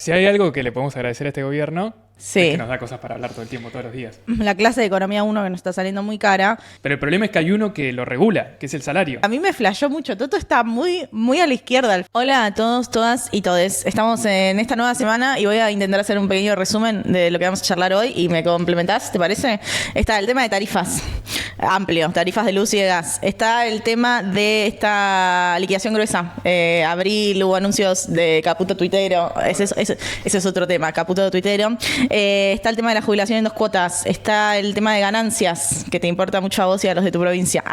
Si hay algo que le podemos agradecer a este gobierno, es que Sí, nos da cosas para hablar todo el tiempo, todos los días. la clase de Economía 1 que nos está saliendo muy cara. Pero el problema es que hay uno que lo regula, que es el salario. A mí me flashó mucho. Toto está muy a la izquierda. Hola a todos, todas y todes. Estamos en esta nueva semana y voy a intentar hacer un pequeño resumen de lo que vamos a charlar hoy y me complementás, ¿te parece? Está el tema de tarifas, amplio, tarifas de luz y de gas. Está el tema de esta liquidación gruesa. Abril hubo anuncios de Caputo Tuitero. Ese es otro tema, Caputo Tuitero. Está el tema de la jubilación en 2 cuotas. Está el tema de ganancias, que te importa mucho a vos y a los de tu provincia.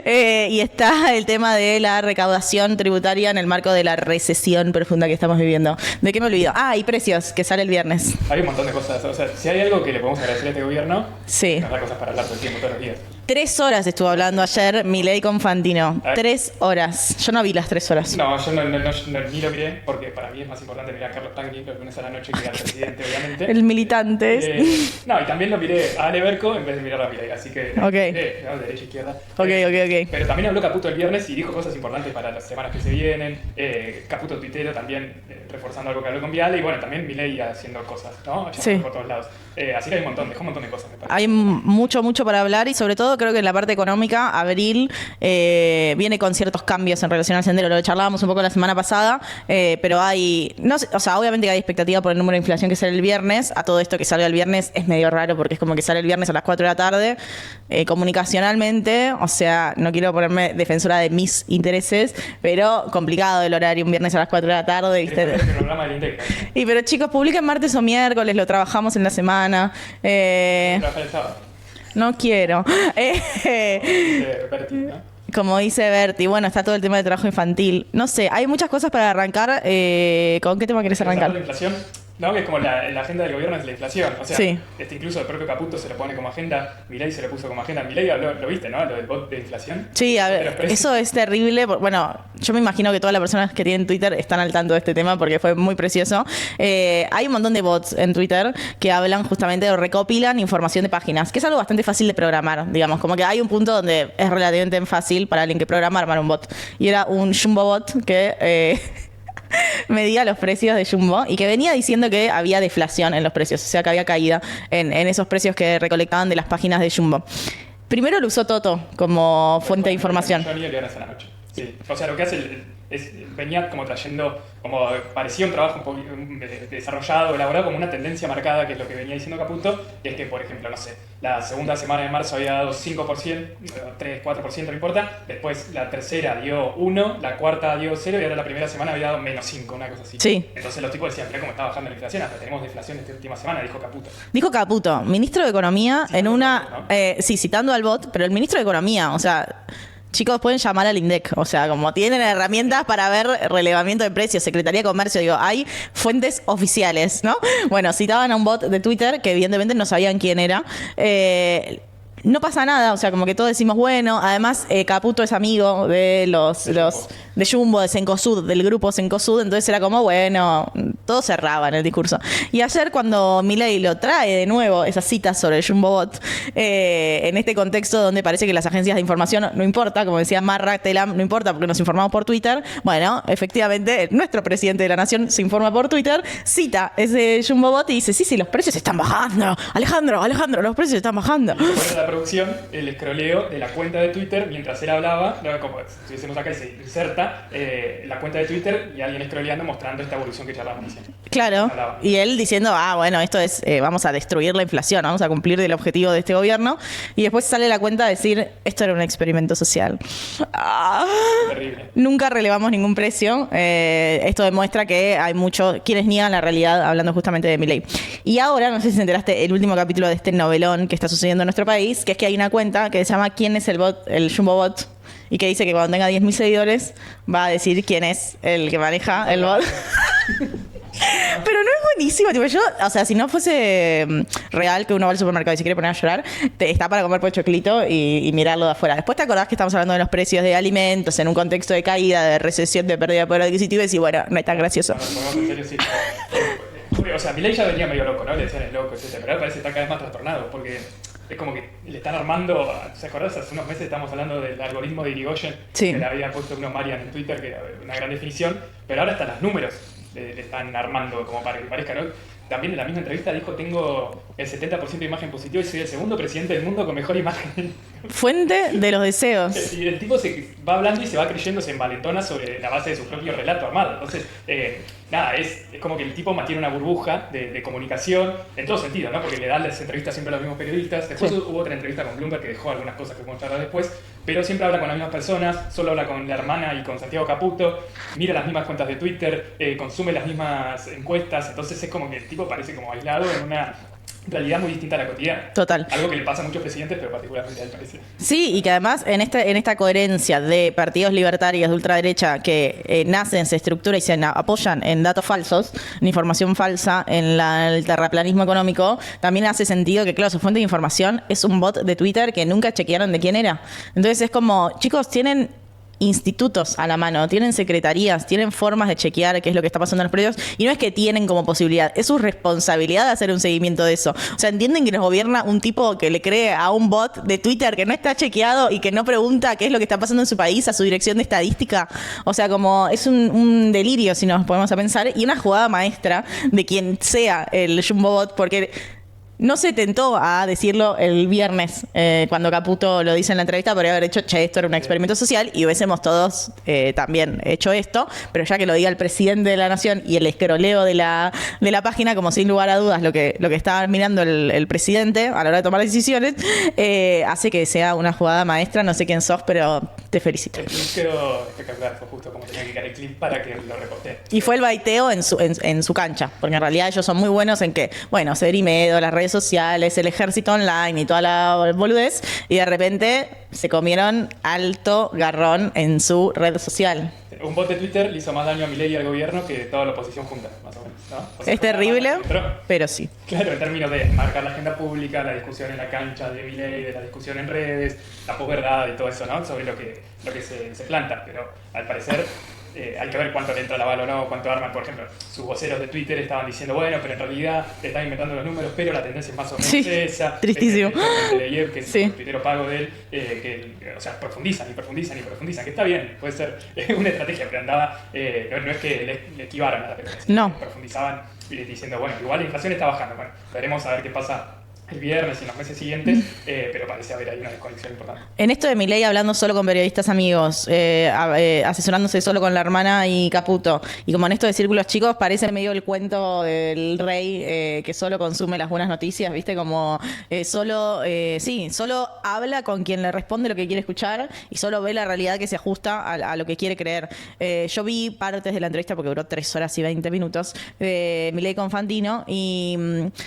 Y está el tema de la recaudación tributaria en el marco de la recesión profunda que estamos viviendo. ¿De qué me olvido? Y precios, que sale el viernes. Hay un montón de cosas. O sea, si hay algo que le podemos agradecer a este gobierno, Sí. nos da cosas para hablar todo el tiempo, todos los días. 3 horas estuvo hablando ayer Milei con Fantino. 3 horas. Yo no vi las 3 horas. No, yo ni lo miré, porque para mí es más importante mirar a Carlos Tangni los lunes a la noche que al presidente, obviamente. El militante. No, y también lo miré a Ale Berco en vez de mirar a Milei, así que... Ok. ¿no? Derecha, izquierda. Ok. Pero también habló Caputo el viernes y dijo cosas importantes para las semanas que se vienen. Caputo tuitero también reforzando algo que habló con Viale. Y bueno, también Milei haciendo cosas, ¿no? Sí. Por todos lados. Así que hay un montón de cosas, me parece. Hay mucho para hablar y sobre todo creo que en la parte económica, abril viene con ciertos cambios en relación al sendero. Lo charlábamos un poco la semana pasada, pero hay, no sé, o sea, obviamente que hay expectativa por el número de inflación que sale el viernes. A todo esto que salga el viernes es medio raro porque es como que sale el viernes a las 4 de la tarde. Comunicacionalmente, o sea, no quiero ponerme defensora de mis intereses, pero complicado el horario un viernes a las 4 de la tarde, ¿viste? El programa del INDEC. Y pero chicos, publiquen martes o miércoles, lo trabajamos en la semana. Trabajar el sábado. No quiero. Berti, ¿no? Como dice Berti, bueno, está todo el tema de trabajo infantil. No sé, hay muchas cosas para arrancar. ¿Con qué tema querés ¿Querés hablar de arrancar? inflación? No, que es como la agenda del gobierno es la inflación. O sea, Sí. incluso el propio Caputo se lo pone como agenda, Milei se lo puso como agenda. Milei habló, lo viste, ¿no? Lo del bot de inflación. Sí, a De ver, los precios. eso es terrible. Bueno, yo me imagino que todas las personas que tienen Twitter están al tanto de este tema porque fue muy precioso. Hay un montón de bots en Twitter que hablan justamente o recopilan información de páginas, que es algo bastante fácil de programar, digamos. Como que hay un punto donde es relativamente fácil para alguien que programa armar un bot. Y era un Jumbo bot que... medía los precios de Jumbo y que venía diciendo que había deflación en los precios, o sea que había caída en esos precios que recolectaban de las páginas de Jumbo. Primero lo usó Toto como fuente de información. Yo ni el viernes a la noche. Sí. O sea, lo que hace venía como trayendo, como parecía un trabajo un poco desarrollado, elaborado, como una tendencia marcada, que es lo que venía diciendo Caputo, y es que, por ejemplo, no sé, la segunda semana de marzo había dado 5%, 3, 4%, no importa, después la tercera dio 1, la cuarta dio 0, y ahora la primera semana había dado menos 5, una cosa así. Sí. Entonces los tipos decían, mirá cómo está bajando la inflación, hasta tenemos deflación esta última semana, dijo Caputo. Dijo Caputo, ministro de Economía, en una... ¿no? Sí, citando al bot, pero el ministro de Economía, o sea... Chicos, pueden llamar al INDEC, o sea, como tienen herramientas para ver relevamiento de precios, Secretaría de Comercio, digo, hay fuentes oficiales, ¿no? Bueno, citaban a un bot de Twitter que evidentemente no sabían quién era. No pasa nada, o sea, como que todos decimos, bueno, además Caputo es amigo de los de Jumbo, de Cencosud, del grupo Cencosud, entonces era como, bueno, todo cerraba en el discurso. Y ayer cuando Milei lo trae de nuevo, esas citas sobre el Jumbo Bot, en este contexto donde parece que las agencias de información no importa, como decía Marra, Telam, no importa porque nos informamos por Twitter, bueno, efectivamente, nuestro presidente de la nación se informa por Twitter, cita ese Jumbo Bot y dice, sí, los precios están bajando, Alejandro, los precios están bajando. Poner la producción, el escroleo de la cuenta de Twitter mientras él hablaba, no, como si estuviésemos acá y se inserta la cuenta de Twitter y alguien scrolleando mostrando esta evolución que charlábamos diciendo. Claro, y él diciendo, bueno, esto es, vamos a destruir la inflación, vamos a cumplir el objetivo de este gobierno, y después sale la cuenta a decir, esto era un experimento social. Terrible. Nunca relevamos ningún precio, esto demuestra que hay muchos quienes niegan la realidad, hablando justamente de Milei. Y ahora, no sé si te enteraste, el último capítulo de este novelón que está sucediendo en nuestro país, que es que hay una cuenta que se llama ¿Quién es el bot, el Jumbo Bot? Y que dice que cuando tenga 10.000 seguidores va a decir quién es el que maneja el bot. Pero no es buenísimo, tipo, yo, o sea, si no fuese real que uno va al supermercado y se quiere poner a llorar, está para comer pochoclito y mirarlo de afuera. Después te acordás que estamos hablando de los precios de alimentos en un contexto de caída, de recesión, de pérdida de poder adquisitivo y decís, bueno, no es tan gracioso. Bueno, pongamos en serio, sí. O sea, Milei ya venía medio loco, ¿no? Le decían el loco, etc. Pero ahora parece que está cada vez más trastornado, porque es como que le están armando. ¿Se acordás? Hace unos meses estábamos hablando del algoritmo de Irigoyen, Sí. que le había puesto uno Marian en Twitter, que era una gran definición, pero ahora están los números. le están armando como para que parezca, ¿no? También en la misma entrevista dijo, tengo el 70% de imagen positiva y soy el segundo presidente del mundo con mejor imagen. Fuente de los deseos. Y el tipo se va hablando y se va creyendo, se envalentona sobre la base de su propio relato armado. Entonces, nada, es como que el tipo mantiene una burbuja de comunicación en todo sentido, ¿no? Porque le dan las entrevistas siempre a los mismos periodistas. Después hubo otra entrevista con Bloomberg que dejó algunas cosas que podemos charlar después, pero siempre habla con las mismas personas, solo habla con la hermana y con Santiago Caputo, mira las mismas cuentas de Twitter, consume las mismas encuestas. Entonces es como que el tipo parece como aislado en una realidad muy distinta a la cotidiana. Total. Algo que le pasa a muchos presidentes, pero particularmente a él parece. Sí, y que además en esta coherencia de partidos libertarios de ultraderecha que nacen, se estructuran y se apoyan en datos falsos, en información falsa, en el terraplanismo económico, también hace sentido que, claro, su fuente de información es un bot de Twitter que nunca chequearon de quién era. Entonces es como, chicos, tienen institutos a la mano, tienen secretarías, tienen formas de chequear qué es lo que está pasando en los predios, y no es que tienen como posibilidad, es su responsabilidad hacer un seguimiento de eso. O sea, entienden que nos gobierna un tipo que le cree a un bot de Twitter que no está chequeado y que no pregunta qué es lo que está pasando en su país a su dirección de estadística. O sea, como es un delirio si nos ponemos a pensar, y una jugada maestra de quien sea el Jumbo Bot, porque no se tentó a decirlo el viernes, cuando Caputo lo dice en la entrevista, podría haber hecho, che, esto era un experimento social y hubiésemos todos también hecho esto, pero ya que lo diga el presidente de la nación y el escroleo de la página, como sin lugar a dudas lo que estaba mirando el presidente a la hora de tomar decisiones, hace que sea una jugada maestra. No sé quién sos, pero te felicito. El clip quedó espectacular, fue justo como tenía que quedar el clip para que lo recorté. Y fue el baiteo en su cancha, porque en realidad ellos son muy buenos en que, bueno, Cerimedo, las redes sociales, el ejército online y toda la boludez, y de repente se comieron alto garrón en su red social. Un bot de Twitter le hizo más daño a Milei y al gobierno que toda la oposición junta, más o menos, ¿no? O sea, Es terrible, pero sí. Claro, en términos de marcar la agenda pública, la discusión en la cancha de Milei, de la discusión en redes, la posverdad y todo eso, ¿no? Sobre lo que se planta, pero al parecer hay que ver cuánto le entra la bala o no, cuánto arman. Por ejemplo, sus voceros de Twitter estaban diciendo, bueno, pero en realidad están inventando los números, pero la tendencia es más o menos esa. Tristísimo. Que es el tuitero pago de él, o sea, profundizan, que está bien, puede ser una estrategia, pero andaba, no es que le esquivaran a la pelota, no. Profundizaban diciendo, bueno, igual la inflación está bajando, bueno, veremos a ver qué pasa el viernes y en los meses siguientes, pero parece haber ahí una desconexión importante. En esto de Milei hablando solo con periodistas amigos, asesorándose solo con la hermana y Caputo, y como en esto de círculos chicos, parece medio el cuento del rey que solo consume las buenas noticias, ¿viste? Como solo habla con quien le responde lo que quiere escuchar y solo ve la realidad que se ajusta a lo que quiere creer. Yo vi partes de la entrevista, porque duró 3 horas y 20 minutos, de Milei con Fantino, y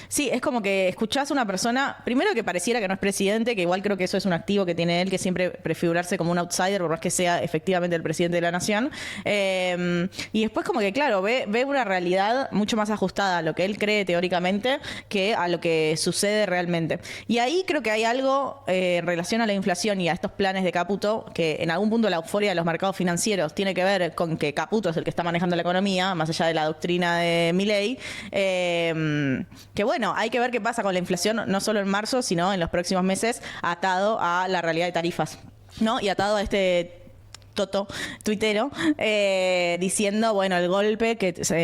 sí, es como que escuchás una persona, primero que pareciera que no es presidente, que igual creo que eso es un activo que tiene él, que siempre prefigurarse como un outsider, por más que sea efectivamente el presidente de la nación. Y después como que, claro, ve una realidad mucho más ajustada a lo que él cree teóricamente que a lo que sucede realmente. Y ahí creo que hay algo en relación a la inflación y a estos planes de Caputo, que en algún punto la euforia de los mercados financieros tiene que ver con que Caputo es el que está manejando la economía, más allá de la doctrina de Milei. Que bueno, hay que ver qué pasa con la inflación, no solo en marzo, sino en los próximos meses, atado a la realidad de tarifas, ¿no? Y atado a este toto tuitero, diciendo, bueno, el golpe,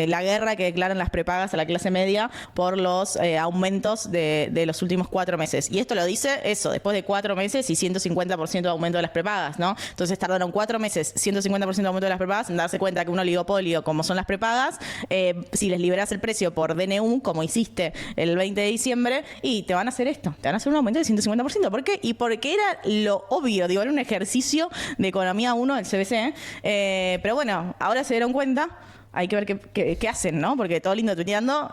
la guerra que declaran las prepagas a la clase media por los aumentos de los últimos 4 meses. Y esto lo dice después de 4 meses y 150% de aumento de las prepagas, ¿no? Entonces tardaron 4 meses, 150% de aumento de las prepagas, en darse cuenta que un oligopolio como son las prepagas, si les liberas el precio por DNU, como hiciste el 20 de diciembre, y te van a hacer esto, te van a hacer un aumento del 150%. ¿Por qué? Y porque era lo obvio, digo, era un ejercicio de economía 1 el CBC, pero bueno, ahora se dieron cuenta, hay que ver qué hacen, ¿no? Porque todo lindo tuiteando,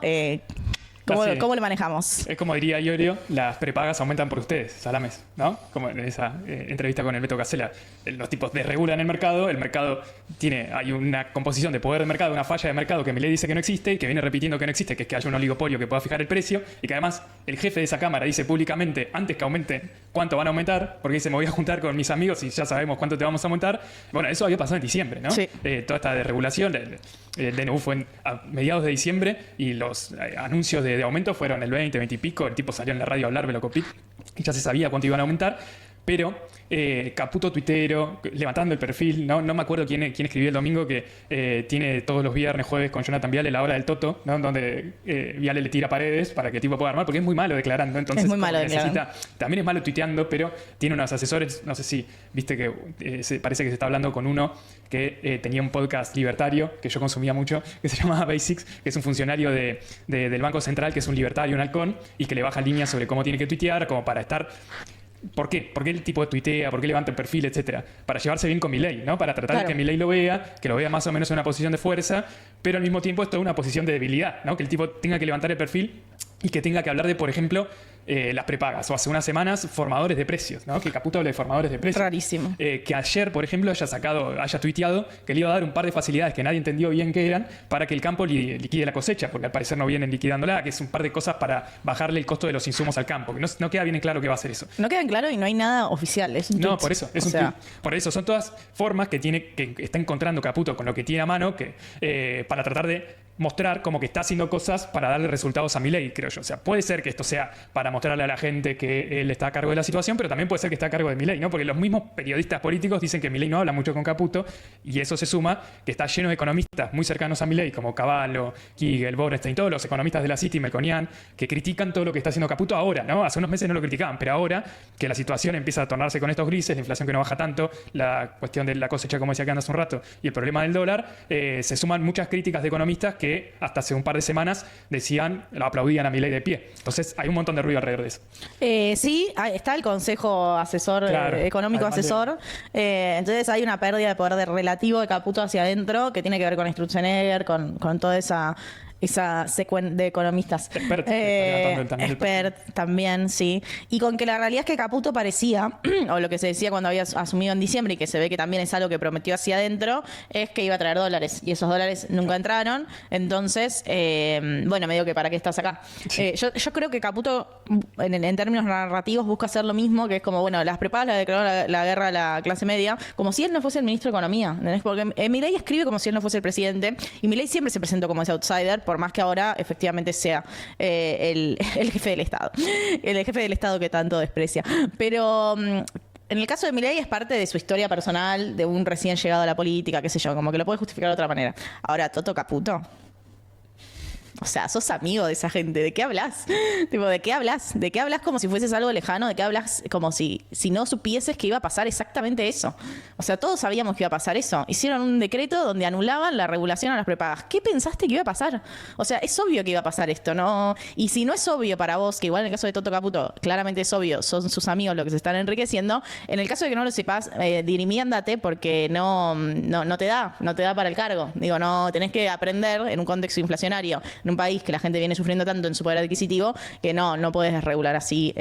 ¿cómo le manejamos? Es como diría Iorio, las prepagas aumentan por ustedes, salames, ¿no? Como en esa entrevista con el Beto Casella. Los tipos desregulan el mercado hay una composición de poder de mercado, una falla de mercado que Milei dice que no existe y que viene repitiendo que no existe, que es que haya un oligopolio que pueda fijar el precio, y que además el jefe de esa cámara dice públicamente, antes que aumente, cuánto van a aumentar, porque dice, me voy a juntar con mis amigos y ya sabemos cuánto te vamos a aumentar. Bueno, eso había pasado en diciembre, ¿no? Sí. Toda esta desregulación, el DNU fue a mediados de diciembre y los anuncios de aumento fueron el 20 y pico, el tipo salió en la radio a hablar, Velocopit, y ya se sabía cuánto iban a aumentar. Pero Caputo tuitero, levantando el perfil, no me acuerdo quién escribió el domingo que tiene todos los viernes, jueves con Jonathan Viale la hora del Toto, ¿no? Donde Viale le tira paredes para que el tipo pueda armar, porque es muy malo declarando. Entonces, es muy malo declarando. También es malo tuiteando, pero tiene unos asesores, no sé si viste que parece que se está hablando con uno que tenía un podcast libertario que yo consumía mucho, que se llamaba Basics, que es un funcionario del Banco Central, que es un libertario, un halcón, y que le baja líneas sobre cómo tiene que tuitear, como para estar... ¿Por qué? ¿Por qué el tipo tuitea? ¿Por qué levanta el perfil? Etcétera. Para llevarse bien con Milei, ¿no? Para tratar de que Milei lo vea, que lo vea más o menos en una posición de fuerza, pero al mismo tiempo esto es una posición de debilidad, ¿no? Que el tipo tenga que levantar el perfil y que tenga que hablar de, por ejemplo, las prepagas. O hace unas semanas, formadores de precios, ¿no? Que Caputo habla de formadores de precios. Rarísimo. Que ayer, por ejemplo, haya tuiteado que le iba a dar un par de facilidades que nadie entendió bien qué eran para que el campo liquide la cosecha, porque al parecer no vienen liquidándola, que es un par de cosas para bajarle el costo de los insumos al campo, que no queda bien en claro qué va a hacer eso. No queda en claro y no hay nada oficial. Es un no, tweet. por eso, es un tweet. Por eso, son todas formas que está encontrando Caputo con lo que tiene a mano para tratar de mostrar como que está haciendo cosas para darle resultados a Milei, creo yo. O sea, puede ser que esto sea para mostrarle a la gente que él está a cargo de la situación, pero también puede ser que está a cargo de Milei, ¿no? Porque los mismos periodistas políticos dicen que Milei no habla mucho con Caputo, y eso se suma que está lleno de economistas muy cercanos a Milei, como Cavallo, Kigel, Borestein, todos los economistas de la City, Melconian, que critican todo lo que está haciendo Caputo ahora, ¿no? Hace unos meses no lo criticaban, pero ahora que la situación empieza a tornarse con estos grises, la inflación que no baja tanto, la cuestión de la cosecha, como decía que anda hace un rato, y el problema del dólar, se suman muchas críticas de economistas que hasta hace un par de semanas aplaudían a Milei de pie. Entonces hay un montón de ruido alrededor de eso. Sí, está el Consejo Asesor Económico Asesor. Entonces hay una pérdida de poder relativo de Caputo hacia adentro que tiene que ver con Sturzenegger, con toda esa de economistas. Expert también, sí. Y con que la realidad es que Caputo parecía, o lo que se decía cuando había asumido en diciembre, y que se ve que también es algo que prometió hacia adentro, es que iba a traer dólares. Y esos dólares nunca entraron. Entonces, medio que para qué estás acá. Sí. Yo creo que Caputo, en términos narrativos, busca hacer lo mismo, que es como, las prepagas la declaró la guerra a la clase media, como si él no fuese el ministro de Economía. ¿Entendés? Porque Milei escribe como si él no fuese el presidente, y Milei siempre se presentó como ese outsider, por más que ahora efectivamente sea el jefe del Estado. El jefe del Estado que tanto desprecia. Pero en el caso de Milei es parte de su historia personal, de un recién llegado a la política, qué sé yo, como que lo puede justificar de otra manera. Ahora, Toto Caputo... O sea, sos amigo de esa gente. ¿De qué hablas? ¿De qué hablas? ¿De qué hablas como si fueses algo lejano? ¿De qué hablas como si no supieses que iba a pasar exactamente eso? O sea, todos sabíamos que iba a pasar eso. Hicieron un decreto donde anulaban la regulación a las prepagas. ¿Qué pensaste que iba a pasar? O sea, es obvio que iba a pasar esto, ¿no? Y si no es obvio para vos, que igual en el caso de Toto Caputo, claramente es obvio, son sus amigos los que se están enriqueciendo, en el caso de que no lo sepas, dirimiéndate porque no te da para el cargo. Digo, no, tenés que aprender en un contexto inflacionario, en un país que la gente viene sufriendo tanto en su poder adquisitivo, que no puedes desregular así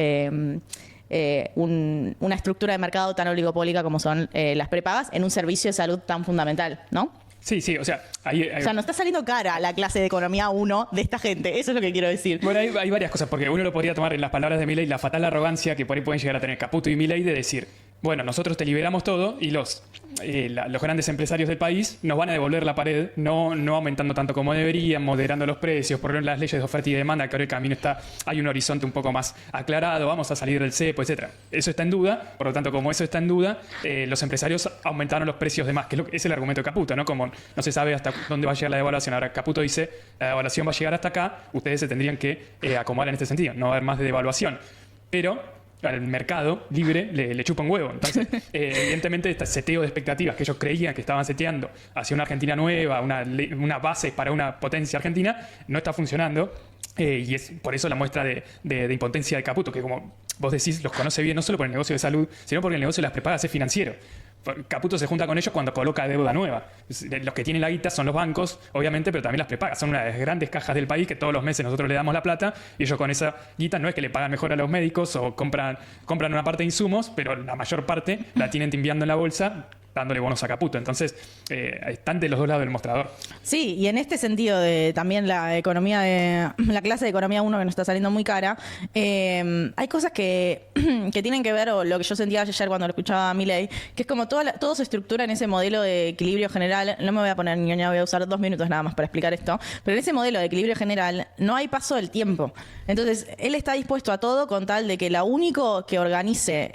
una estructura de mercado tan oligopólica como son las prepagas en un servicio de salud tan fundamental, ¿no? Sí, o sea... O sea, no está saliendo cara la clase de economía 1 de esta gente, eso es lo que quiero decir. Bueno, hay varias cosas, porque uno lo podría tomar en las palabras de Milei, la fatal arrogancia que por ahí pueden llegar a tener Caputo y Milei de decir, bueno, nosotros te liberamos todo y los grandes empresarios del país nos van a devolver la pared, no aumentando tanto como deberían, moderando los precios, por las leyes de oferta y demanda, que ahora el camino hay un horizonte un poco más aclarado, vamos a salir del cepo, etcétera. Eso está en duda, por lo tanto, como eso está en duda, los empresarios aumentaron los precios de más, que es el argumento de Caputo, ¿no? Como no se sabe hasta dónde va a llegar la devaluación. Ahora Caputo dice, la devaluación va a llegar hasta acá, ustedes se tendrían que acomodar en este sentido, no va a haber más de devaluación. Pero al mercado libre le chupa un huevo. Entonces, evidentemente, este seteo de expectativas que ellos creían que estaban seteando hacia una Argentina nueva, una base para una potencia argentina, no está funcionando. Y es por eso la muestra de impotencia de Caputo, que como vos decís, los conoce bien no solo por el negocio de salud, sino porque el negocio de las prepagas es financiero. Caputo se junta con ellos cuando coloca deuda nueva. Los que tienen la guita son los bancos, obviamente, pero también las prepagas. Son una de las grandes cajas del país que todos los meses nosotros le damos la plata y ellos con esa guita no es que le pagan mejor a los médicos o compran una parte de insumos, pero la mayor parte la tienen timbiando en la bolsa dándole bonos a Caputo. Entonces, están de los dos lados del mostrador. Sí, y en este sentido de también la economía la clase de economía 1 que nos está saliendo muy cara, hay cosas que tienen que ver, o lo que yo sentía ayer cuando lo escuchaba a Milei, que es como todo se estructura en ese modelo de equilibrio general. No me voy a poner ñoña, voy a usar 2 minutos nada más para explicar esto, pero en ese modelo de equilibrio general no hay paso del tiempo. Entonces, él está dispuesto a todo con tal de que lo único que organice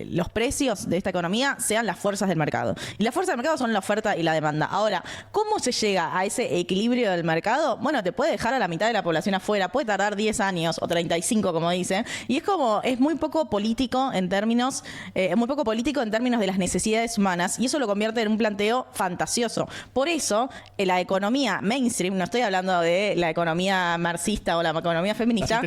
los precios de esta economía sean las fuerzas del mercado. Y las fuerzas del mercado son la oferta y la demanda. Ahora, ¿cómo se llega a ese equilibrio del mercado? Bueno, te puede dejar a la mitad de la población afuera, puede tardar 10 años o 35, como dice, y es muy poco político en términos de las necesidades humanas, y eso lo convierte en un planteo fantasioso. Por eso, la economía mainstream, no estoy hablando de la economía marxista o la economía feminista,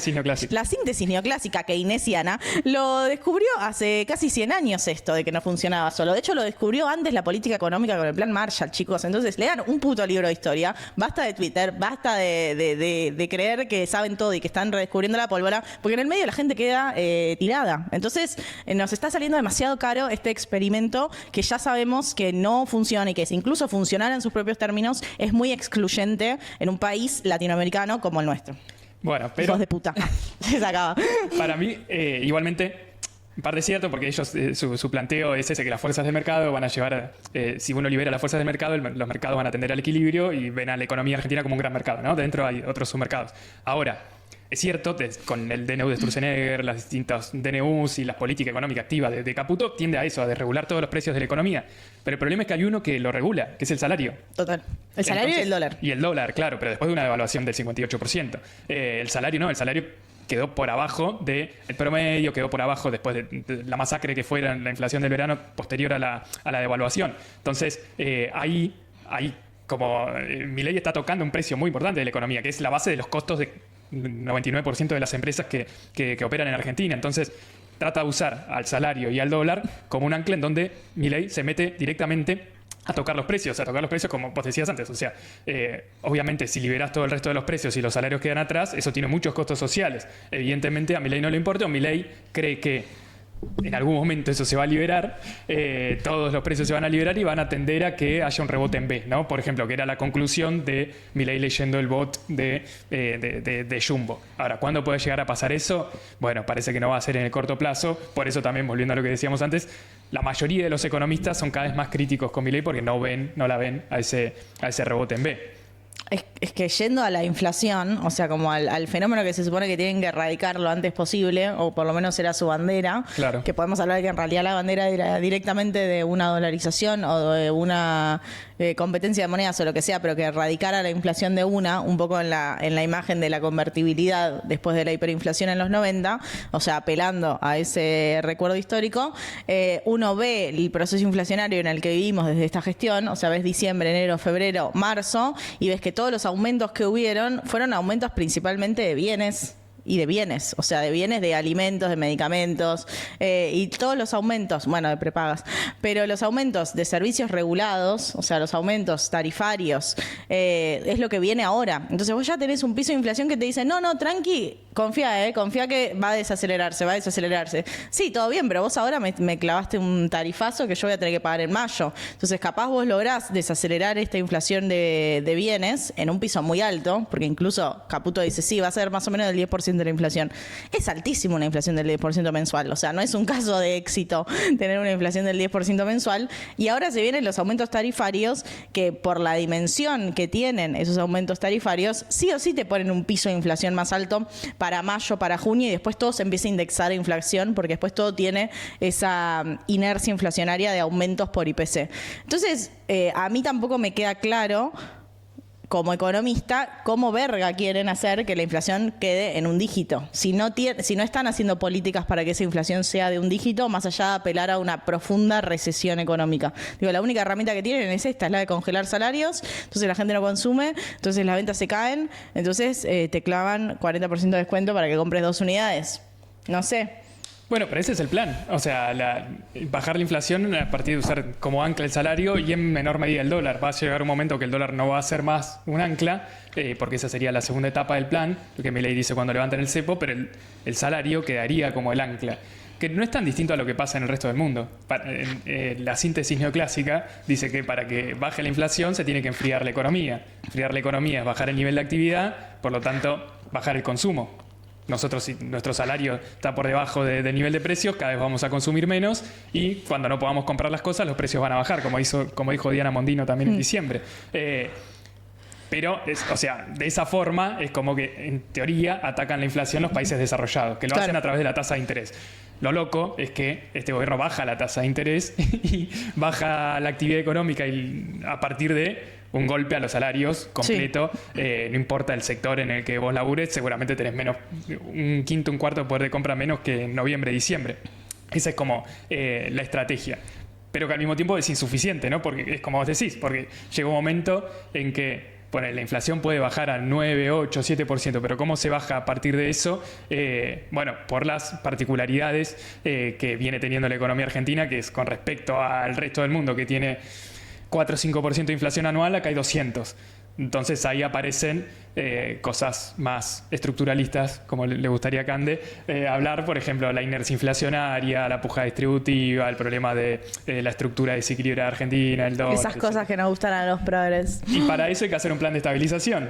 la síntesis neoclásica keynesiana, lo descubrió hace casi 100 años esto de que no funcionaba solo. De hecho, lo descubrió antes la política económica con el plan Marshall, chicos. Entonces, lean un puto libro de historia, basta de Twitter, basta de creer que saben todo y que están redescubriendo la pólvora, porque en el medio la gente queda tirada. Entonces, nos está saliendo demasiado caro este experimento que ya sabemos que no funciona y que si incluso funcionara en sus propios términos, es muy excluyente en un país latinoamericano como el nuestro. Bueno, pero... Hijos de puta. Se acaba. Para mí, igualmente... En parte es cierto, porque ellos, su planteo es ese, que las fuerzas del mercado van a llevar, si uno libera las fuerzas del mercado, los mercados van a tender al equilibrio y ven a la economía argentina como un gran mercado, ¿no? Dentro hay otros submercados. Ahora, es cierto, con el DNU de Sturzenegger, las distintas DNUs y la política económica activa de Caputo, tiende a eso, a desregular todos los precios de la economía. Pero el problema es que hay uno que lo regula, que es el salario. Total. El salario y el dólar. Y el dólar, claro, pero después de una devaluación del 58%. El salario no, el salario quedó por abajo del promedio, quedó por abajo después de la masacre que fue la inflación del verano posterior a la devaluación. Entonces, ahí como Milei está tocando un precio muy importante de la economía, que es la base de los costos de 99% de las empresas que operan en Argentina. Entonces, trata de usar al salario y al dólar como un ancla en donde Milei se mete directamente a tocar los precios como vos decías antes. O sea, obviamente si liberás todo el resto de los precios y los salarios quedan atrás, eso tiene muchos costos sociales. Evidentemente a Milei no le importa, o Milei cree que en algún momento eso se va a liberar, todos los precios se van a liberar y van a tender a que haya un rebote en B, ¿no? Por ejemplo, que era la conclusión de Milei leyendo el bot de Jumbo. Ahora, ¿cuándo puede llegar a pasar eso? Bueno, parece que no va a ser en el corto plazo. Por eso también, volviendo a lo que decíamos antes, la mayoría de los economistas son cada vez más críticos con Milei porque no la ven a ese rebote en B. Es que yendo a la inflación, o sea, como al fenómeno que se supone que tienen que erradicar lo antes posible, o por lo menos era su bandera, claro. Que podemos hablar de que en realidad la bandera era directamente de una dolarización o de una competencia de monedas o lo que sea, pero que erradicara la inflación de un poco en la imagen de la convertibilidad después de la hiperinflación en los 90, o sea, apelando a ese recuerdo histórico, uno ve el proceso inflacionario en el que vivimos desde esta gestión, o sea, ves diciembre, enero, febrero, marzo, y ves que todos los aumentos que hubieron fueron aumentos principalmente de bienes y de bienes, o sea, de bienes, de alimentos, de medicamentos, y todos los aumentos, bueno, de prepagas, pero los aumentos de servicios regulados, o sea, los aumentos tarifarios, es lo que viene ahora. Entonces vos ya tenés un piso de inflación que te dice, no, tranqui, confía que va a desacelerarse. Sí, todo bien, pero vos ahora me clavaste un tarifazo que yo voy a tener que pagar en mayo. Entonces capaz vos lográs desacelerar esta inflación de bienes en un piso muy alto, porque incluso Caputo dice, sí, va a ser más o menos del 10% de la inflación. Es altísimo una inflación del 10% mensual, o sea, no es un caso de éxito tener una inflación del 10% mensual, y ahora se vienen los aumentos tarifarios que por la dimensión que tienen esos aumentos tarifarios, sí o sí te ponen un piso de inflación más alto para mayo, para junio, y después todo se empieza a indexar a inflación, porque después todo tiene esa inercia inflacionaria de aumentos por IPC. Entonces, a mí tampoco me queda claro como economista, cómo verga quieren hacer que la inflación quede en un dígito. Si no están haciendo políticas para que esa inflación sea de un dígito, más allá de apelar a una profunda recesión económica. Digo, la única herramienta que tienen es esta, es la de congelar salarios, entonces la gente no consume, entonces las ventas se caen, entonces te clavan 40% de descuento para que compres 2 unidades. No sé. Bueno, pero ese es el plan. O sea, bajar la inflación a partir de usar como ancla el salario y en menor medida el dólar. Va a llegar un momento que el dólar no va a ser más un ancla, porque esa sería la segunda etapa del plan, lo que Milei dice cuando levantan el cepo, pero el salario quedaría como el ancla. que no es tan distinto a lo que pasa en el resto del mundo. La síntesis neoclásica dice que para que baje la inflación se tiene que enfriar la economía. Enfriar la economía es bajar el nivel de actividad, por lo tanto, bajar el consumo. Nosotros, si nuestro salario está por debajo del nivel de precios, cada vez vamos a consumir menos y cuando no podamos comprar las cosas, los precios van a bajar, como dijo Diana Mondino también en diciembre. Pero, de esa forma es como que, en teoría, atacan la inflación los países desarrollados, que lo hacen a través de la tasa de interés. Lo loco es que este gobierno baja la tasa de interés y baja la actividad económica y a partir de un golpe a los salarios completo. No importa el sector en el que vos labures, seguramente tenés menos, un quinto, un cuarto de poder de compra menos que en noviembre, diciembre. Esa es como la estrategia. Pero que al mismo tiempo es insuficiente, ¿no? Porque es como vos decís, porque llega un momento en que la inflación puede bajar al 9, 8, 7%, pero ¿cómo se baja a partir de eso? Por las particularidades que viene teniendo la economía argentina, que es con respecto al resto del mundo, que tiene 4 o 5% de inflación anual, acá hay 200. Entonces ahí aparecen cosas más estructuralistas, como le gustaría a Cande hablar, por ejemplo, la inercia inflacionaria, la puja distributiva, el problema de la estructura desequilibrada de Argentina, el dólar. Esas cosas que nos gustan a los progres. Y para eso hay que hacer un plan de estabilización.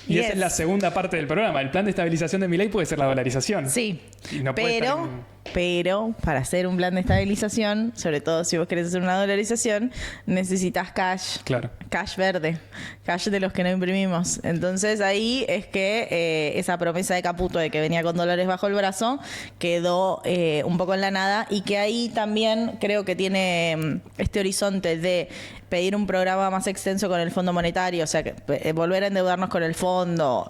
Y esa es la segunda parte del programa. El plan de estabilización de Milei puede ser la dolarización. Sí, y no pero para hacer un plan de estabilización, sobre todo si vos querés hacer una dolarización, necesitas cash. Claro. Cash verde. Cash de los que no imprimimos. Entonces ahí es que esa promesa de Caputo de que venía con dólares bajo el brazo quedó un poco en la nada, y que ahí también creo que tiene este horizonte de pedir un programa más extenso con el Fondo Monetario, o sea, que volver a endeudarnos con el Fondo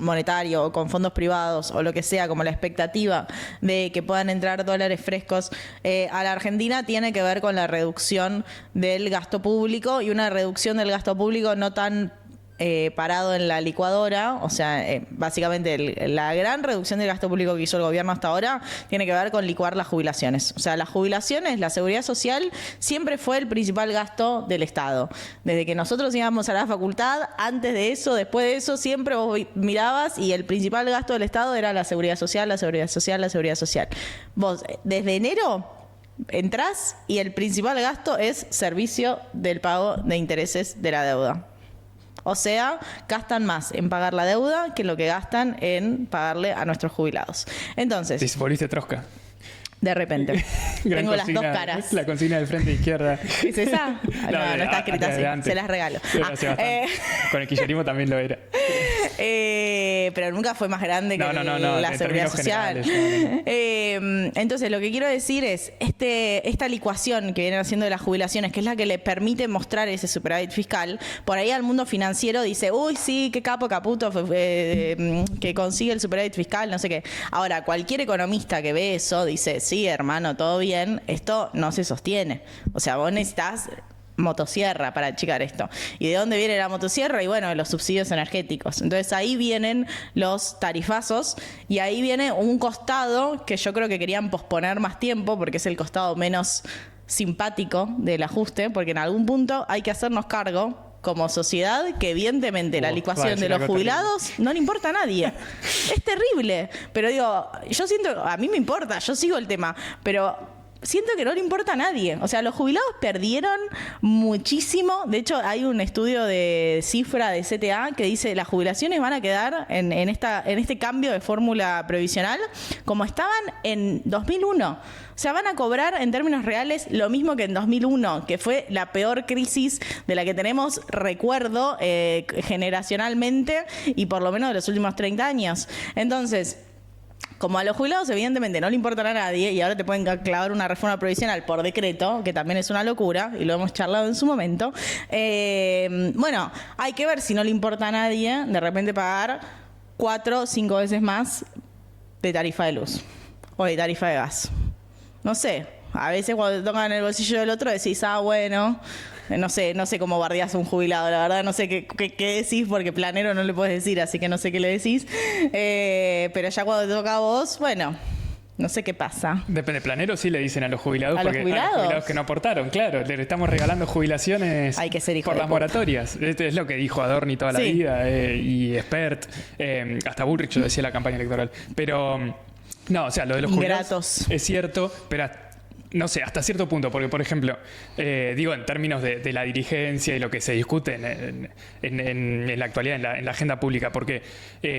Monetario o con fondos privados o lo que sea, como la expectativa de que puedan entrar dólares frescos a la Argentina, tiene que ver con la reducción del gasto público, y una reducción del gasto público no tan parado en la licuadora. O sea, básicamente la gran reducción del gasto público que hizo el gobierno hasta ahora tiene que ver con licuar las jubilaciones. O sea, las jubilaciones, la seguridad social, siempre fue el principal gasto del Estado. Desde que nosotros íbamos a la facultad, antes de eso, después de eso, siempre vos mirabas y el principal gasto del Estado era la seguridad social, la seguridad social, la seguridad social. Vos, desde enero entrás y el principal gasto es servicio del pago de intereses de la deuda. O sea, gastan más en pagar la deuda que lo que gastan en pagarle a nuestros jubilados. Entonces, ¿te volviste trosca? De repente. Tengo las dos caras. La consigna del frente izquierda. ¿Es esa? No está escrita así. Se las regalo. Con el kirchnerismo también lo era. Pero nunca fue más grande que la seguridad social. Entonces, lo que quiero decir es, esta licuación que vienen haciendo de las jubilaciones, que es la que le permite mostrar ese superávit fiscal, por ahí al mundo financiero dice, uy, sí, qué Caputo que consigue el superávit fiscal, no sé qué. Ahora, cualquier economista que ve eso dice, sí, hermano, todo bien, esto no se sostiene. O sea, vos necesitas motosierra para achicar esto. ¿Y de dónde viene la motosierra? Y bueno, de los subsidios energéticos. Entonces ahí vienen los tarifazos y ahí viene un costado que yo creo que querían posponer más tiempo, porque es el costado menos simpático del ajuste, porque en algún punto hay que hacernos cargo como sociedad que evidentemente la licuación de los jubilados no le importa a nadie. Es terrible. Pero digo, yo siento, a mí me importa, yo sigo el tema, pero siento que no le importa a nadie. O sea, los jubilados perdieron muchísimo. De hecho, hay un estudio de cifra de CTA que dice las jubilaciones van a quedar en este cambio de fórmula previsional como estaban en 2001. O sea, van a cobrar en términos reales lo mismo que en 2001, que fue la peor crisis de la que tenemos recuerdo generacionalmente y por lo menos de los últimos 30 años. Entonces, como a los jubilados evidentemente no le importan a nadie y ahora te pueden clavar una reforma provisional por decreto, que también es una locura y lo hemos charlado en su momento, bueno, hay que ver si no le importa a nadie de repente pagar 4 o 5 veces más de tarifa de luz o de tarifa de gas. No sé, a veces cuando te tocan en el bolsillo del otro decís, bueno, no sé cómo bardeás a un jubilado, la verdad no sé qué decís, porque planero no le puedes decir, así que no sé qué le decís, pero ya cuando te toca a vos, bueno, no sé qué pasa. Depende, planero sí le dicen a los jubilados, ¿A porque los jubilados? A los jubilados que no aportaron, claro, le estamos regalando jubilaciones. Hay que ser hijo por de las puta. moratorias. Es lo que dijo Adorni toda la vida, y Spert, hasta Bullrich lo decía en la campaña electoral, pero No, o sea, lo de los jubilados Ingratos. es cierto, pero no sé, hasta cierto punto, porque por ejemplo, digo en términos de la dirigencia y lo que se discute en la actualidad, en la agenda pública, porque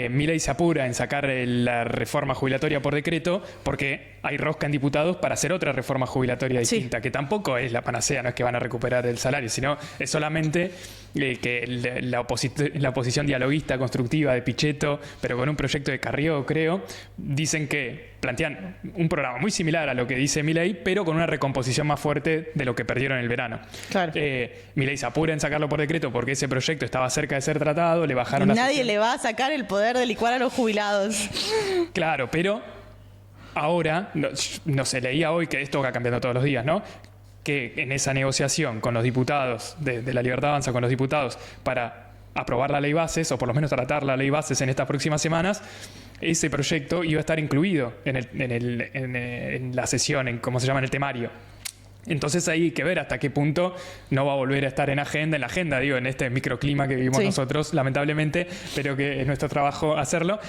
Milei se apura en sacar la reforma jubilatoria por decreto, porque hay rosca en diputados para hacer otra reforma jubilatoria distinta, que tampoco es la panacea, no es que van a recuperar el salario, sino es solamente que la oposición dialoguista, constructiva de Pichetto, pero con un proyecto de Carrió, creo, dicen que plantean un programa muy similar a lo que dice Milei, pero con una recomposición más fuerte de lo que perdieron en el verano. Claro. Milei se apura en sacarlo por decreto porque ese proyecto estaba cerca de ser tratado, le bajaron la Nadie le va a sacar el poder de licuar a los jubilados. Claro, pero ahora, no sé, leía hoy que esto va cambiando todos los días, ¿no? Que en esa negociación con los diputados de la Libertad Avanza, con los diputados, para aprobar la ley bases, o por lo menos tratar la ley bases en estas próximas semanas, ese proyecto iba a estar incluido en la sesión, en cómo se llama, en el temario. Entonces hay que ver hasta qué punto no va a volver a estar en la agenda, digo, en este microclima que vivimos nosotros, lamentablemente, pero que es nuestro trabajo hacerlo.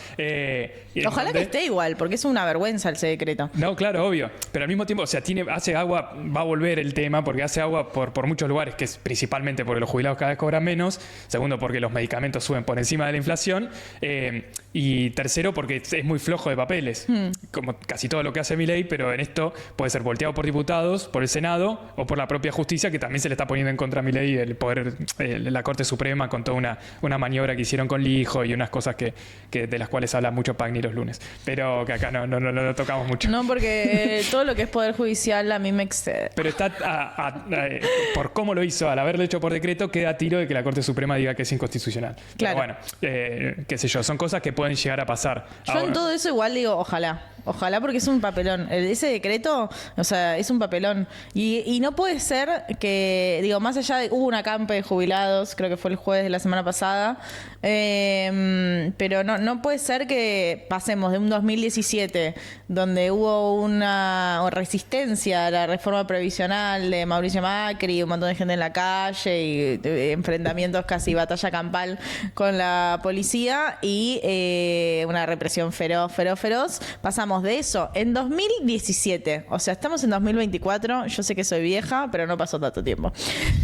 Ojalá que esté igual, porque es una vergüenza ese decreto. No, claro, obvio. Pero al mismo tiempo, o sea, hace agua, va a volver el tema, porque hace agua por muchos lugares, que es principalmente porque los jubilados cada vez cobran menos, segundo, porque los medicamentos suben por encima de la inflación, y tercero, porque es muy flojo de papeles, como casi todo lo que hace Milei, pero en esto puede ser volteado por diputados, por el Senado, o por la propia justicia, que también se le está poniendo en contra a Milei el poder, la Corte Suprema, con toda una maniobra que hicieron con Lijo y unas cosas que de las cuales habla mucho Pagni los lunes, pero que acá no lo tocamos mucho. No, porque todo lo que es poder judicial a mí me excede. Pero está por cómo lo hizo, al haberlo hecho por decreto, queda a tiro de que la Corte Suprema diga que es inconstitucional. Claro. Pero bueno, qué sé yo, son cosas que pueden llegar a pasar. Yo Ahora, en todo eso igual digo, ojalá porque es un papelón. Ese decreto, o sea, es un papelón. Y no puede ser que, digo, más allá de... Hubo una acampe de jubilados, creo que fue el jueves de la semana pasada, pero no puede ser que pasemos de un 2017, donde hubo una resistencia a la reforma previsional de Mauricio Macri, un montón de gente en la calle y enfrentamientos casi batalla campal con la policía y una represión feroz. Pasamos de eso en 2017, o sea, estamos en 2024, yo sé que soy vieja, pero no pasó tanto tiempo.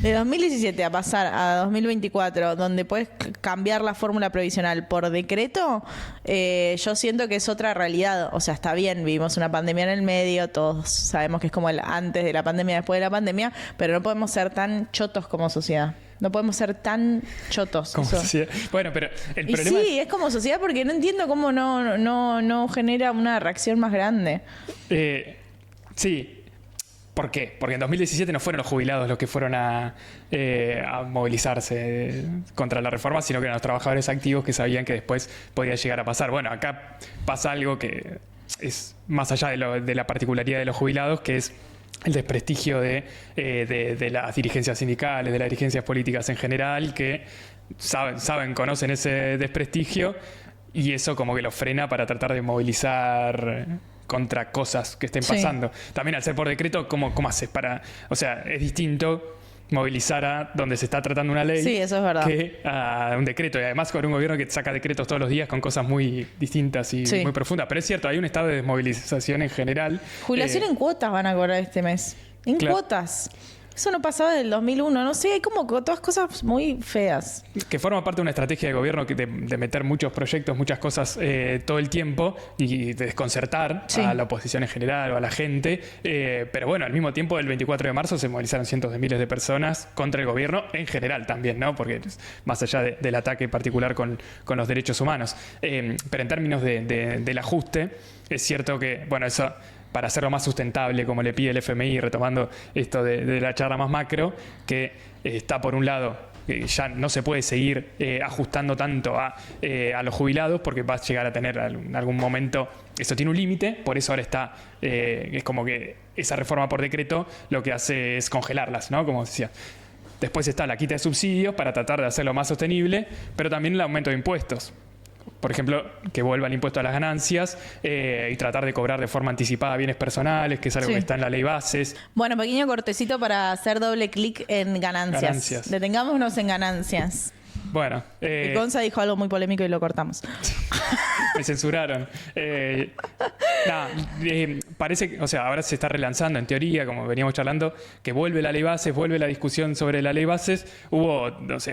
De 2017 a pasar a 2024, donde puedes cambiar la fórmula previsional por decreto, yo siento que es otra realidad. O sea, está bien, vivimos una pandemia en el medio, todos sabemos que es como el antes de la pandemia, después de la pandemia, pero no podemos ser tan chotos como sociedad. No podemos ser tan chotos. como decía. Bueno, pero el problema sí, es como sociedad porque no entiendo cómo no genera una reacción más grande. Sí. ¿Por qué? Porque en 2017 no fueron los jubilados los que fueron a movilizarse contra la reforma, sino que eran los trabajadores activos que sabían que después podía llegar a pasar. Bueno, acá pasa algo que es más allá de la particularidad de los jubilados, que es el desprestigio de las dirigencias sindicales, de las dirigencias políticas en general, que conocen ese desprestigio, y eso como que los frena para tratar de movilizar contra cosas que estén pasando. También al ser por decreto, ¿cómo haces para...? O sea, es distinto movilizar a donde se está tratando una ley, sí, eso es verdad, que a un decreto. Y además con un gobierno que saca decretos todos los días con cosas muy distintas y muy profundas. Pero es cierto, hay un estado de desmovilización en general. Jubilación en cuotas van a cobrar este mes. En cuotas. Eso no pasaba desde el 2001, no sé, hay como todas cosas muy feas. Que forma parte de una estrategia de gobierno de meter muchos proyectos, muchas cosas todo el tiempo y de desconcertar a la oposición en general o a la gente. Pero bueno, al mismo tiempo, el 24 de marzo se movilizaron cientos de miles de personas contra el gobierno en general también, ¿no? Porque más allá del ataque particular con los derechos humanos. Pero en términos del ajuste, es cierto que, bueno, eso... para hacerlo más sustentable, como le pide el FMI, retomando esto de la charla más macro, que está por un lado, ya no se puede seguir ajustando tanto a los jubilados, porque va a llegar a tener en algún momento, eso tiene un límite, por eso ahora está, es como que esa reforma por decreto lo que hace es congelarlas, ¿no? Como decía. Después está la quita de subsidios para tratar de hacerlo más sostenible, pero también el aumento de impuestos. Por ejemplo, que vuelva el impuesto a las ganancias y tratar de cobrar de forma anticipada bienes personales, que es algo que está en la ley bases. Bueno, pequeño cortecito para hacer doble clic en ganancias. Detengámonos en ganancias. Bueno. Gonza dijo algo muy polémico y lo cortamos. Me censuraron. Parece que, o sea, ahora se está relanzando en teoría, como veníamos charlando, que vuelve la ley bases, vuelve la discusión sobre la ley bases.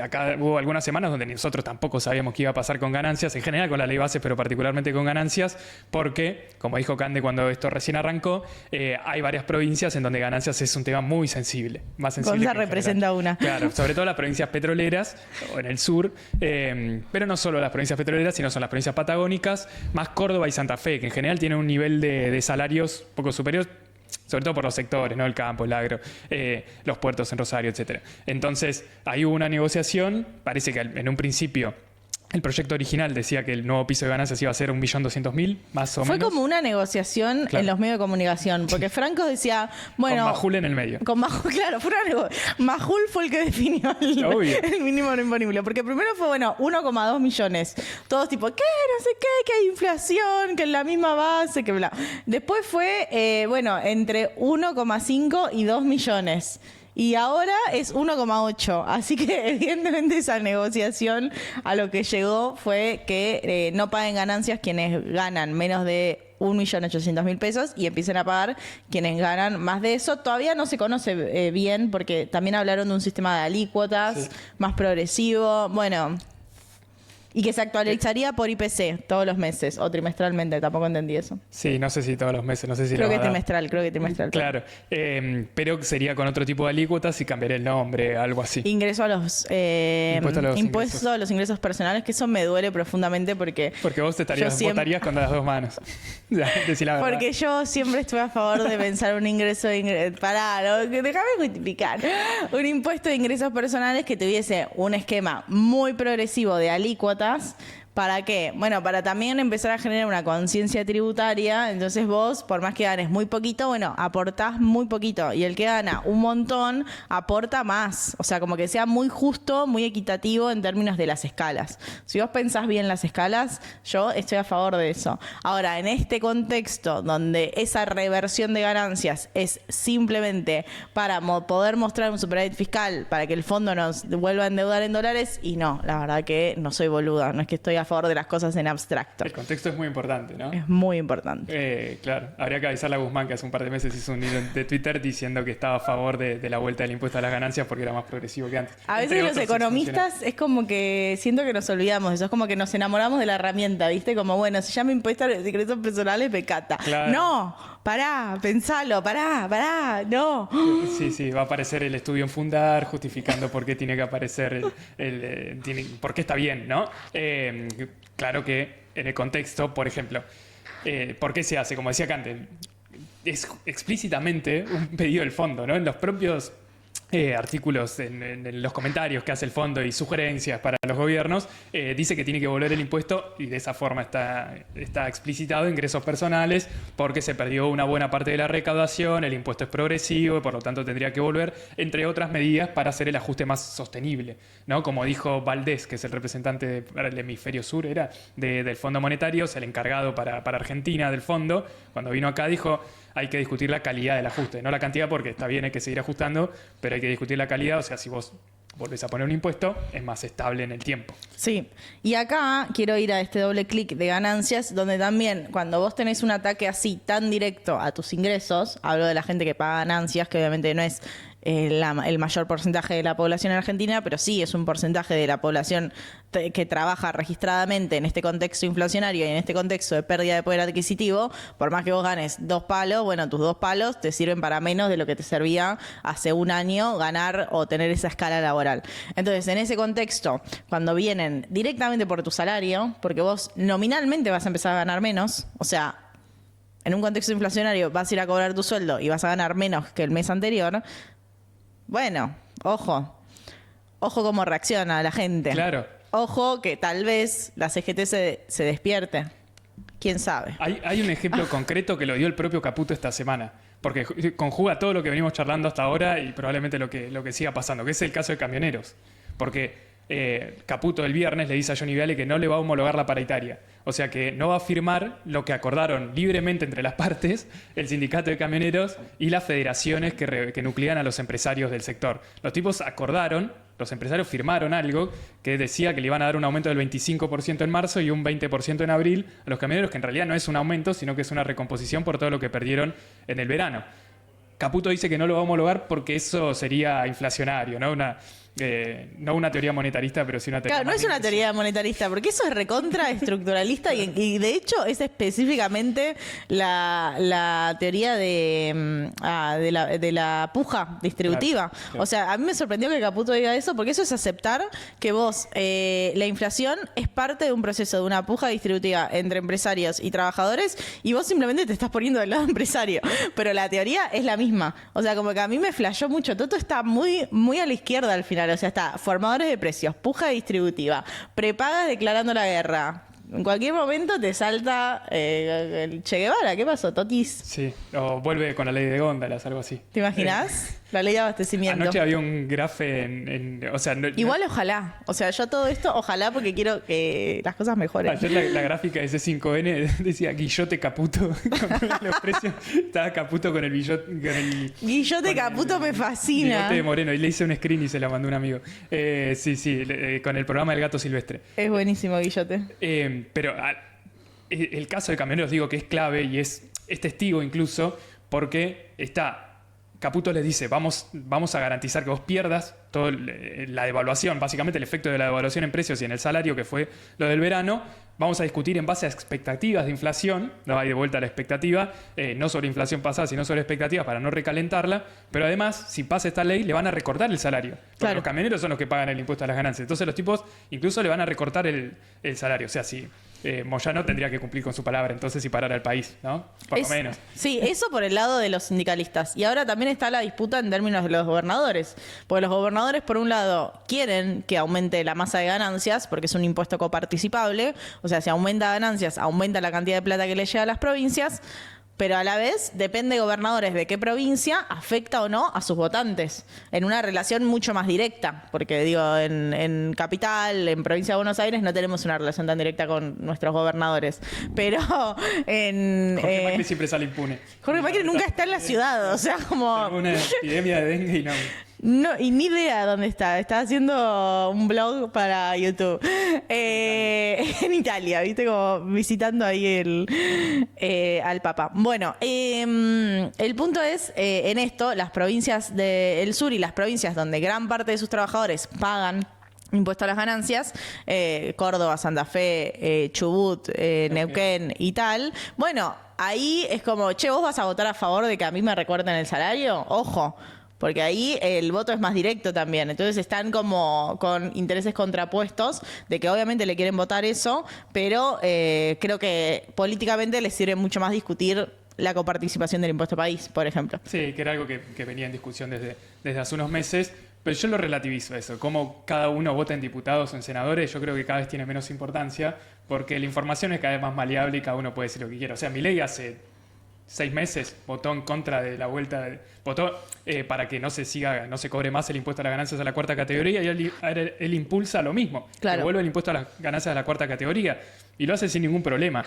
Acá hubo algunas semanas donde nosotros tampoco sabíamos qué iba a pasar con ganancias, en general con la ley bases, pero particularmente con ganancias, porque, como dijo Cande cuando esto recién arrancó, hay varias provincias en donde ganancias es un tema muy sensible. Más sensible. Gonza representa una. Claro, sobre todo las provincias petroleras, o en el sur, pero no solo las provincias petroleras, sino son las provincias patagónicas, más Córdoba y Santa Fe, que en general tienen un nivel de salarios poco superior, sobre todo por los sectores, ¿no? El campo, el agro, los puertos en Rosario, etc. Entonces, ahí hubo una negociación, parece que en un principio el proyecto original decía que el nuevo piso de ganancias iba a ser 1.200.000, más o menos. Fue como una negociación en los medios de comunicación, porque Franco decía, bueno... Con Majul en el medio. Claro, fue una negociación. Majul fue el que definió el mínimo no imponible, porque primero fue, 1,2 millones. Todos tipo, ¿qué? No sé qué, que hay inflación, que es la misma base, que bla. Después fue, entre 1,5 y 2 millones. Y ahora es 1,8. Así que evidentemente esa negociación a lo que llegó fue que no paguen ganancias quienes ganan menos de 1.800.000 pesos y empiecen a pagar quienes ganan más de eso. Todavía no se conoce bien porque también hablaron de un sistema de alícuotas más progresivo. Bueno... Y que se actualizaría por IPC todos los meses o trimestralmente, tampoco entendí eso. Sí, no sé si todos los meses, no sé si creo que trimestral. Claro, pero sería con otro tipo de alícuotas y cambiaría el nombre, algo así. Ingreso a los impuestos a los ingresos personales, que eso me duele profundamente porque vos votarías con las dos manos. Decí la verdad. Porque yo siempre estuve a favor de pensar un ingreso déjame justificar. Un impuesto de ingresos personales que tuviese un esquema muy progresivo de alícuotas. ¿Para qué? Bueno, para también empezar a generar una conciencia tributaria. Entonces vos, por más que ganes muy poquito, aportás muy poquito. Y el que gana un montón, aporta más. O sea, como que sea muy justo, muy equitativo en términos de las escalas. Si vos pensás bien las escalas, yo estoy a favor de eso. Ahora, en este contexto, donde esa reversión de ganancias es simplemente para poder mostrar un superávit fiscal, para que el fondo nos vuelva a endeudar en dólares, y no, la verdad que no soy boluda. No es que estoy a favor de las cosas en abstracto. El contexto es muy importante, ¿no? Es muy importante. Claro, habría que avisarle a Guzmán, que hace un par de meses hizo un hilo de Twitter diciendo que estaba a favor de la vuelta del impuesto a las ganancias porque era más progresivo que antes. A veces los economistas es como que siento que nos olvidamos de eso, es como que nos enamoramos de la herramienta, ¿viste? Como, se llama impuesto a los ingresos personales, pecata. Claro. No, pará, pensalo, pará, no. Sí, va a aparecer el estudio en Fundar justificando por qué tiene que aparecer por qué está bien, ¿no? Claro que en el contexto, por ejemplo, ¿por qué se hace? Como decía Cante, es explícitamente un pedido del fondo, ¿no? En los propios artículos, en los comentarios que hace el fondo y sugerencias para los gobiernos, dice que tiene que volver el impuesto y de esa forma está explicitado ingresos personales porque se perdió una buena parte de la recaudación, el impuesto es progresivo y por lo tanto tendría que volver, entre otras medidas para hacer el ajuste más sostenible, ¿no? Como dijo Valdés, que es el representante para el hemisferio sur, del Fondo Monetario, es el encargado para Argentina del fondo, cuando vino acá dijo: hay que discutir la calidad del ajuste, no la cantidad, porque está bien, hay que seguir ajustando, pero hay que discutir la calidad. O sea, si vos volvés a poner un impuesto, es más estable en el tiempo. Sí, y acá quiero ir a este doble clic de ganancias, donde también cuando vos tenés un ataque así tan directo a tus ingresos, hablo de la gente que paga ganancias, que obviamente no es el mayor porcentaje de la población en Argentina, pero sí es un porcentaje de la población que trabaja registradamente en este contexto inflacionario y en este contexto de pérdida de poder adquisitivo. Por más que vos ganes 2 palos, tus 2 palos te sirven para menos de lo que te servía hace un año ganar o tener esa escala laboral. Entonces, en ese contexto, cuando vienen directamente por tu salario, porque vos nominalmente vas a empezar a ganar menos, o sea, en un contexto inflacionario vas a ir a cobrar tu sueldo y vas a ganar menos que el mes anterior. Bueno, ojo cómo reacciona la gente. Claro. Ojo que tal vez la CGT se despierte. ¿Quién sabe? Hay un ejemplo concreto que lo dio el propio Caputo esta semana, porque conjuga todo lo que venimos charlando hasta ahora y probablemente lo que siga pasando, que es el caso de camioneros. Porque Caputo el viernes le dice a Johnny Viale que no le va a homologar la paritaria. O sea que no va a firmar lo que acordaron libremente entre las partes el sindicato de camioneros y las federaciones que nuclean a los empresarios del sector. Los tipos acordaron, los empresarios firmaron algo que decía que le iban a dar un aumento del 25% en marzo y un 20% en abril a los camioneros, que en realidad no es un aumento, sino que es una recomposición por todo lo que perdieron en el verano. Caputo dice que no lo va a homologar porque eso sería inflacionario, ¿no? No una teoría monetarista, pero sí una teoría. Claro, no es una teoría monetarista, porque eso es recontra estructuralista y de hecho es específicamente la teoría de la puja distributiva. Claro. O sea, a mí me sorprendió que Caputo diga eso, porque eso es aceptar que vos, la inflación es parte de un proceso de una puja distributiva entre empresarios y trabajadores y vos simplemente te estás poniendo del lado empresario. Pero la teoría es la misma. O sea, como que a mí me flashó mucho. Toto está muy, muy a la izquierda al final. O sea, está formadores de precios, puja distributiva, prepagas declarando la guerra. En cualquier momento te salta el Che Guevara. ¿Qué pasó, Totis? Sí, o vuelve con la ley de góndolas, algo así. ¿Te imaginas? La ley de abastecimiento. Anoche había un grafe o sea, igual ojalá. O sea, yo todo esto, ojalá, porque quiero que las cosas mejoren. Ayer la gráfica de C5N decía Guillote Caputo. Con los precios. Estaba Caputo con el Guillote. Guillote Caputo me fascina. Guillote de Moreno. Y le hice un screen y se la mandó un amigo. Sí, con el programa del gato silvestre. Es buenísimo, Guillote. Pero el caso de camioneros, digo que es clave y es testigo incluso, porque Caputo les dice, vamos a garantizar que vos pierdas toda la devaluación, básicamente el efecto de la devaluación en precios y en el salario, que fue lo del verano. Vamos a discutir en base a expectativas de inflación, no hay de vuelta a la expectativa, no sobre inflación pasada, sino sobre expectativas para no recalentarla, pero además, si pasa esta ley, le van a recortar el salario. Porque claro, los camioneros son los que pagan el impuesto a las ganancias. Entonces los tipos incluso le van a recortar el salario. O sea, si Moyano tendría que cumplir con su palabra entonces y parar al país, ¿no? Por lo menos. Sí, eso por el lado de los sindicalistas. Y ahora también está la disputa en términos de los gobernadores. Porque los gobernadores, por un lado, quieren que aumente la masa de ganancias, porque es un impuesto coparticipable. O sea, si aumenta ganancias, aumenta la cantidad de plata que le llega a las provincias. Pero a la vez, depende de gobernadores de qué provincia afecta o no a sus votantes, en una relación mucho más directa, porque digo, en Capital, en Provincia de Buenos Aires, no tenemos una relación tan directa con nuestros gobernadores, pero en... Jorge Macri siempre sale impune. Jorge Macri nunca está en la ciudad, o sea, como... Una epidemia de dengue y no... No, y ni idea dónde está. Está haciendo un blog para YouTube. En Italia, ¿viste? Como visitando ahí al Papa. Bueno, el punto es, en esto, las provincias del sur y las provincias donde gran parte de sus trabajadores pagan impuesto a las ganancias, Córdoba, Santa Fe, Chubut, Neuquén y tal. Bueno, ahí es como, che, ¿vos vas a votar a favor de que a mí me recorten el salario? Ojo. Porque ahí el voto es más directo también. Entonces están como con intereses contrapuestos de que obviamente le quieren votar eso, pero creo que políticamente les sirve mucho más discutir la coparticipación del impuesto país, por ejemplo. Sí, que era algo que venía en discusión desde hace unos meses, pero yo lo relativizo eso. Cómo cada uno vota en diputados o en senadores, yo creo que cada vez tiene menos importancia, porque la información es cada vez más maleable y cada uno puede decir lo que quiera. O sea, Milei hace 6 meses votó en contra de la vuelta, votó para que no se cobre más el impuesto a las ganancias de la cuarta categoría, y él impulsa lo mismo, claro, que vuelve el impuesto a las ganancias de la cuarta categoría, y lo hace sin ningún problema.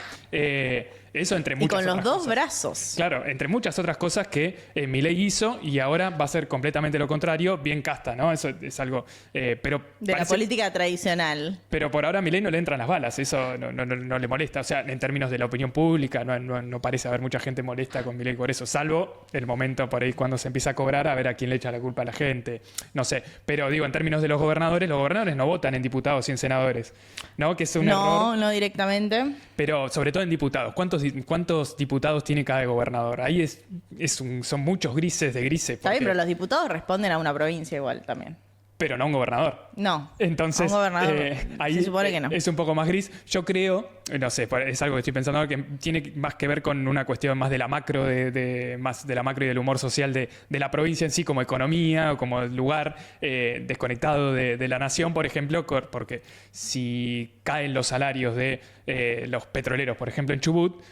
Eso entre muchas otras cosas. Y con los dos brazos. Claro, entre muchas otras cosas que Milei hizo, y ahora va a ser completamente lo contrario, bien casta, ¿no? Eso es algo... pero de la política tradicional. Pero por ahora a Milei no le entran las balas, eso no le molesta. O sea, en términos de la opinión pública, no parece haber mucha gente molesta con Milei por eso, salvo el momento por ahí cuando se empieza a cobrar, a ver a quién le echa la culpa a la gente. No sé, pero digo, en términos de los gobernadores no votan en diputados y en senadores, ¿no? Que es un error. No directamente. Pero sobre todo en diputados. ¿Cuántos diputados tiene cada gobernador? Ahí son muchos grises de grises. Está bien, pero los diputados responden a una provincia igual también. Pero no a un gobernador. No. Entonces, a un gobernador ahí se supone que no. Es un poco más gris. Yo creo, no sé, es algo que estoy pensando ahora, que tiene más que ver con una cuestión más de la macro, más de la macro y del humor social de la provincia en sí, como economía o como lugar desconectado de la nación, por ejemplo, porque si caen los salarios de los petroleros, por ejemplo, en Chubut,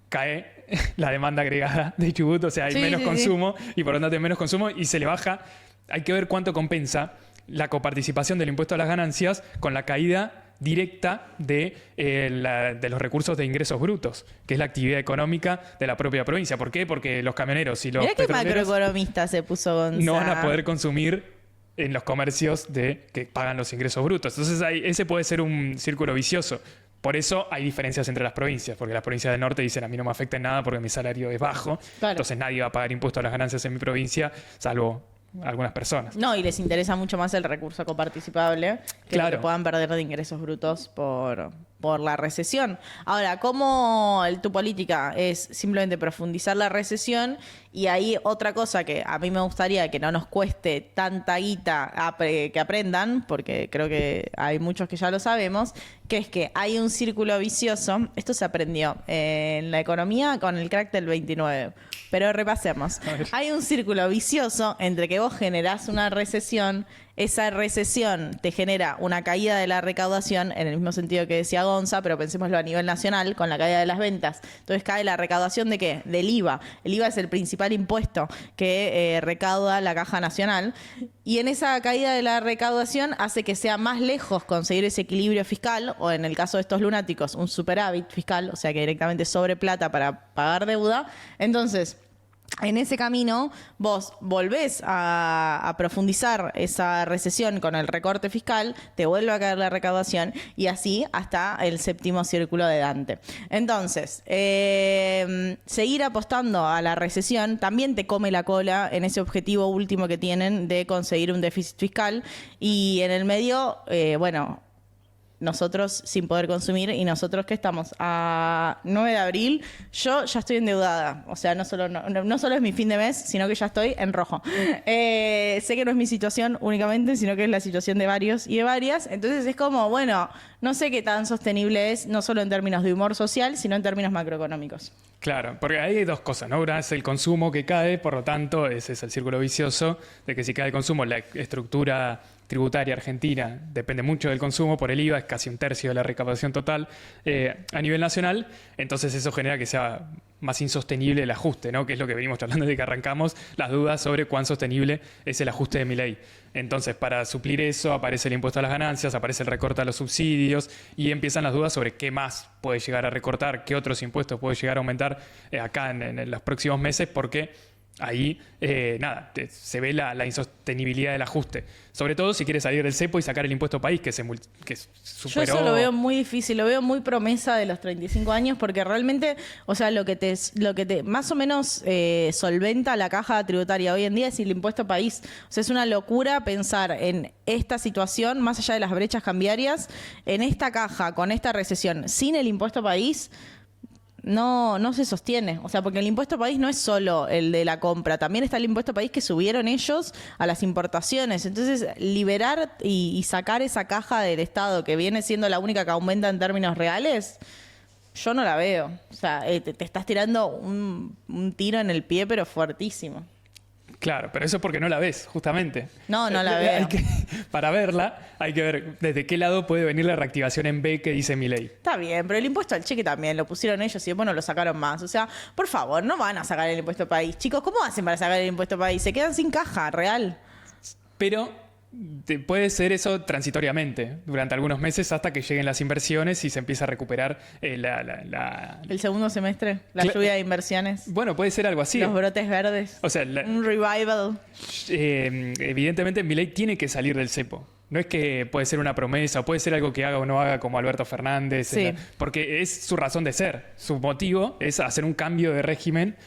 cae la demanda agregada de Chubut, o sea, hay menos consumo y por lo tanto hay menos consumo y se le baja. Hay que ver cuánto compensa la coparticipación del impuesto a las ganancias con la caída directa de los recursos de ingresos brutos, que es la actividad económica de la propia provincia. ¿Por qué? Porque los camioneros y los Mirá qué petroleros macroeconomista se puso Gonza. no van a poder consumir en los comercios que pagan los ingresos brutos. Entonces ese puede ser un círculo vicioso. Por eso hay diferencias entre las provincias, porque las provincias del norte dicen a mí no me afecta en nada porque mi salario es bajo, Claro. entonces nadie va a pagar impuestos a las ganancias en mi provincia, salvo algunas personas. No, y les interesa mucho más el recurso coparticipable que Claro. lo que puedan perder de ingresos brutos por la recesión. Ahora, ¿cómo tu política es simplemente profundizar la recesión? Y ahí otra cosa que a mí me gustaría que no nos cueste tanta guita que aprendan, porque creo que hay muchos que ya lo sabemos, que es que hay un círculo vicioso. Esto se aprendió en la economía con el crack del 29. Pero repasemos. Hay un círculo vicioso entre que vos generás una recesión, esa recesión te genera una caída de la recaudación, en el mismo sentido que decía Gonza, pero pensémoslo a nivel nacional, con la caída de las ventas. Entonces cae la recaudación ¿de qué? Del IVA. El IVA es el principal impuesto que recauda la Caja Nacional. Y en esa caída de la recaudación hace que sea más lejos conseguir ese equilibrio fiscal, o en el caso de estos lunáticos, un superávit fiscal, o sea que directamente sobre plata para pagar deuda. Entonces, en ese camino, vos volvés a profundizar esa recesión con el recorte fiscal, te vuelve a caer la recaudación y así hasta el séptimo círculo de Dante. Entonces, seguir apostando a la recesión también te come la cola en ese objetivo último que tienen de conseguir un déficit fiscal y en el medio, nosotros sin poder consumir y nosotros que estamos a 9 de abril, yo ya estoy endeudada. O sea, no solo es mi fin de mes, sino que ya estoy en rojo. Sé que no es mi situación únicamente, sino que es la situación de varios y de varias. Entonces es como, bueno, no sé qué tan sostenible es, no solo en términos de humor social, sino en términos macroeconómicos. Claro, porque ahí hay dos cosas, ¿no? Una es el consumo que cae, por lo tanto, ese es el círculo vicioso de que si cae el consumo, la estructura tributaria argentina depende mucho del consumo por el IVA, es casi un tercio de la recaudación total a nivel nacional, entonces eso genera que sea más insostenible el ajuste, ¿no? Que es lo que venimos charlando desde que arrancamos, las dudas sobre cuán sostenible es el ajuste de Milei. Entonces, para suplir eso, aparece el impuesto a las ganancias, aparece el recorte a los subsidios y empiezan las dudas sobre qué más puede llegar a recortar, qué otros impuestos puede llegar a aumentar acá en los próximos meses, porque ahí, se ve la insostenibilidad del ajuste. Sobre todo si quiere salir del cepo y sacar el impuesto país, que superó... Yo eso lo veo muy difícil, lo veo muy promesa de los 35 años, porque realmente, o sea, lo que te más o menos solventa la caja tributaria hoy en día es el impuesto país. O sea, es una locura pensar en esta situación, más allá de las brechas cambiarias, en esta caja, con esta recesión, sin el impuesto país... No se sostiene. O sea, porque el impuesto país no es solo el de la compra, también está el impuesto país que subieron ellos a las importaciones. Entonces, liberar y sacar esa caja del Estado, que viene siendo la única que aumenta en términos reales, yo no la veo. O sea, te estás tirando un tiro en el pie, pero fuertísimo. Claro, pero eso es porque no la ves, justamente. No la veo. Para verla, hay que ver desde qué lado puede venir la reactivación en B que dice Milei. Está bien, pero el impuesto al cheque también lo pusieron ellos y después no lo sacaron más. O sea, por favor, no van a sacar el impuesto país. Chicos, ¿cómo hacen para sacar el impuesto país? Se quedan sin caja, real. Pero puede ser eso transitoriamente, durante algunos meses hasta que lleguen las inversiones y se empieza a recuperar El segundo semestre, la lluvia de inversiones. Bueno, puede ser algo así. Los brotes verdes. O sea, un revival. Evidentemente Milei tiene que salir del cepo. No es que puede ser una promesa o puede ser algo que haga o no haga como Alberto Fernández, sí. Porque es su razón de ser. Su motivo es hacer un cambio de régimen.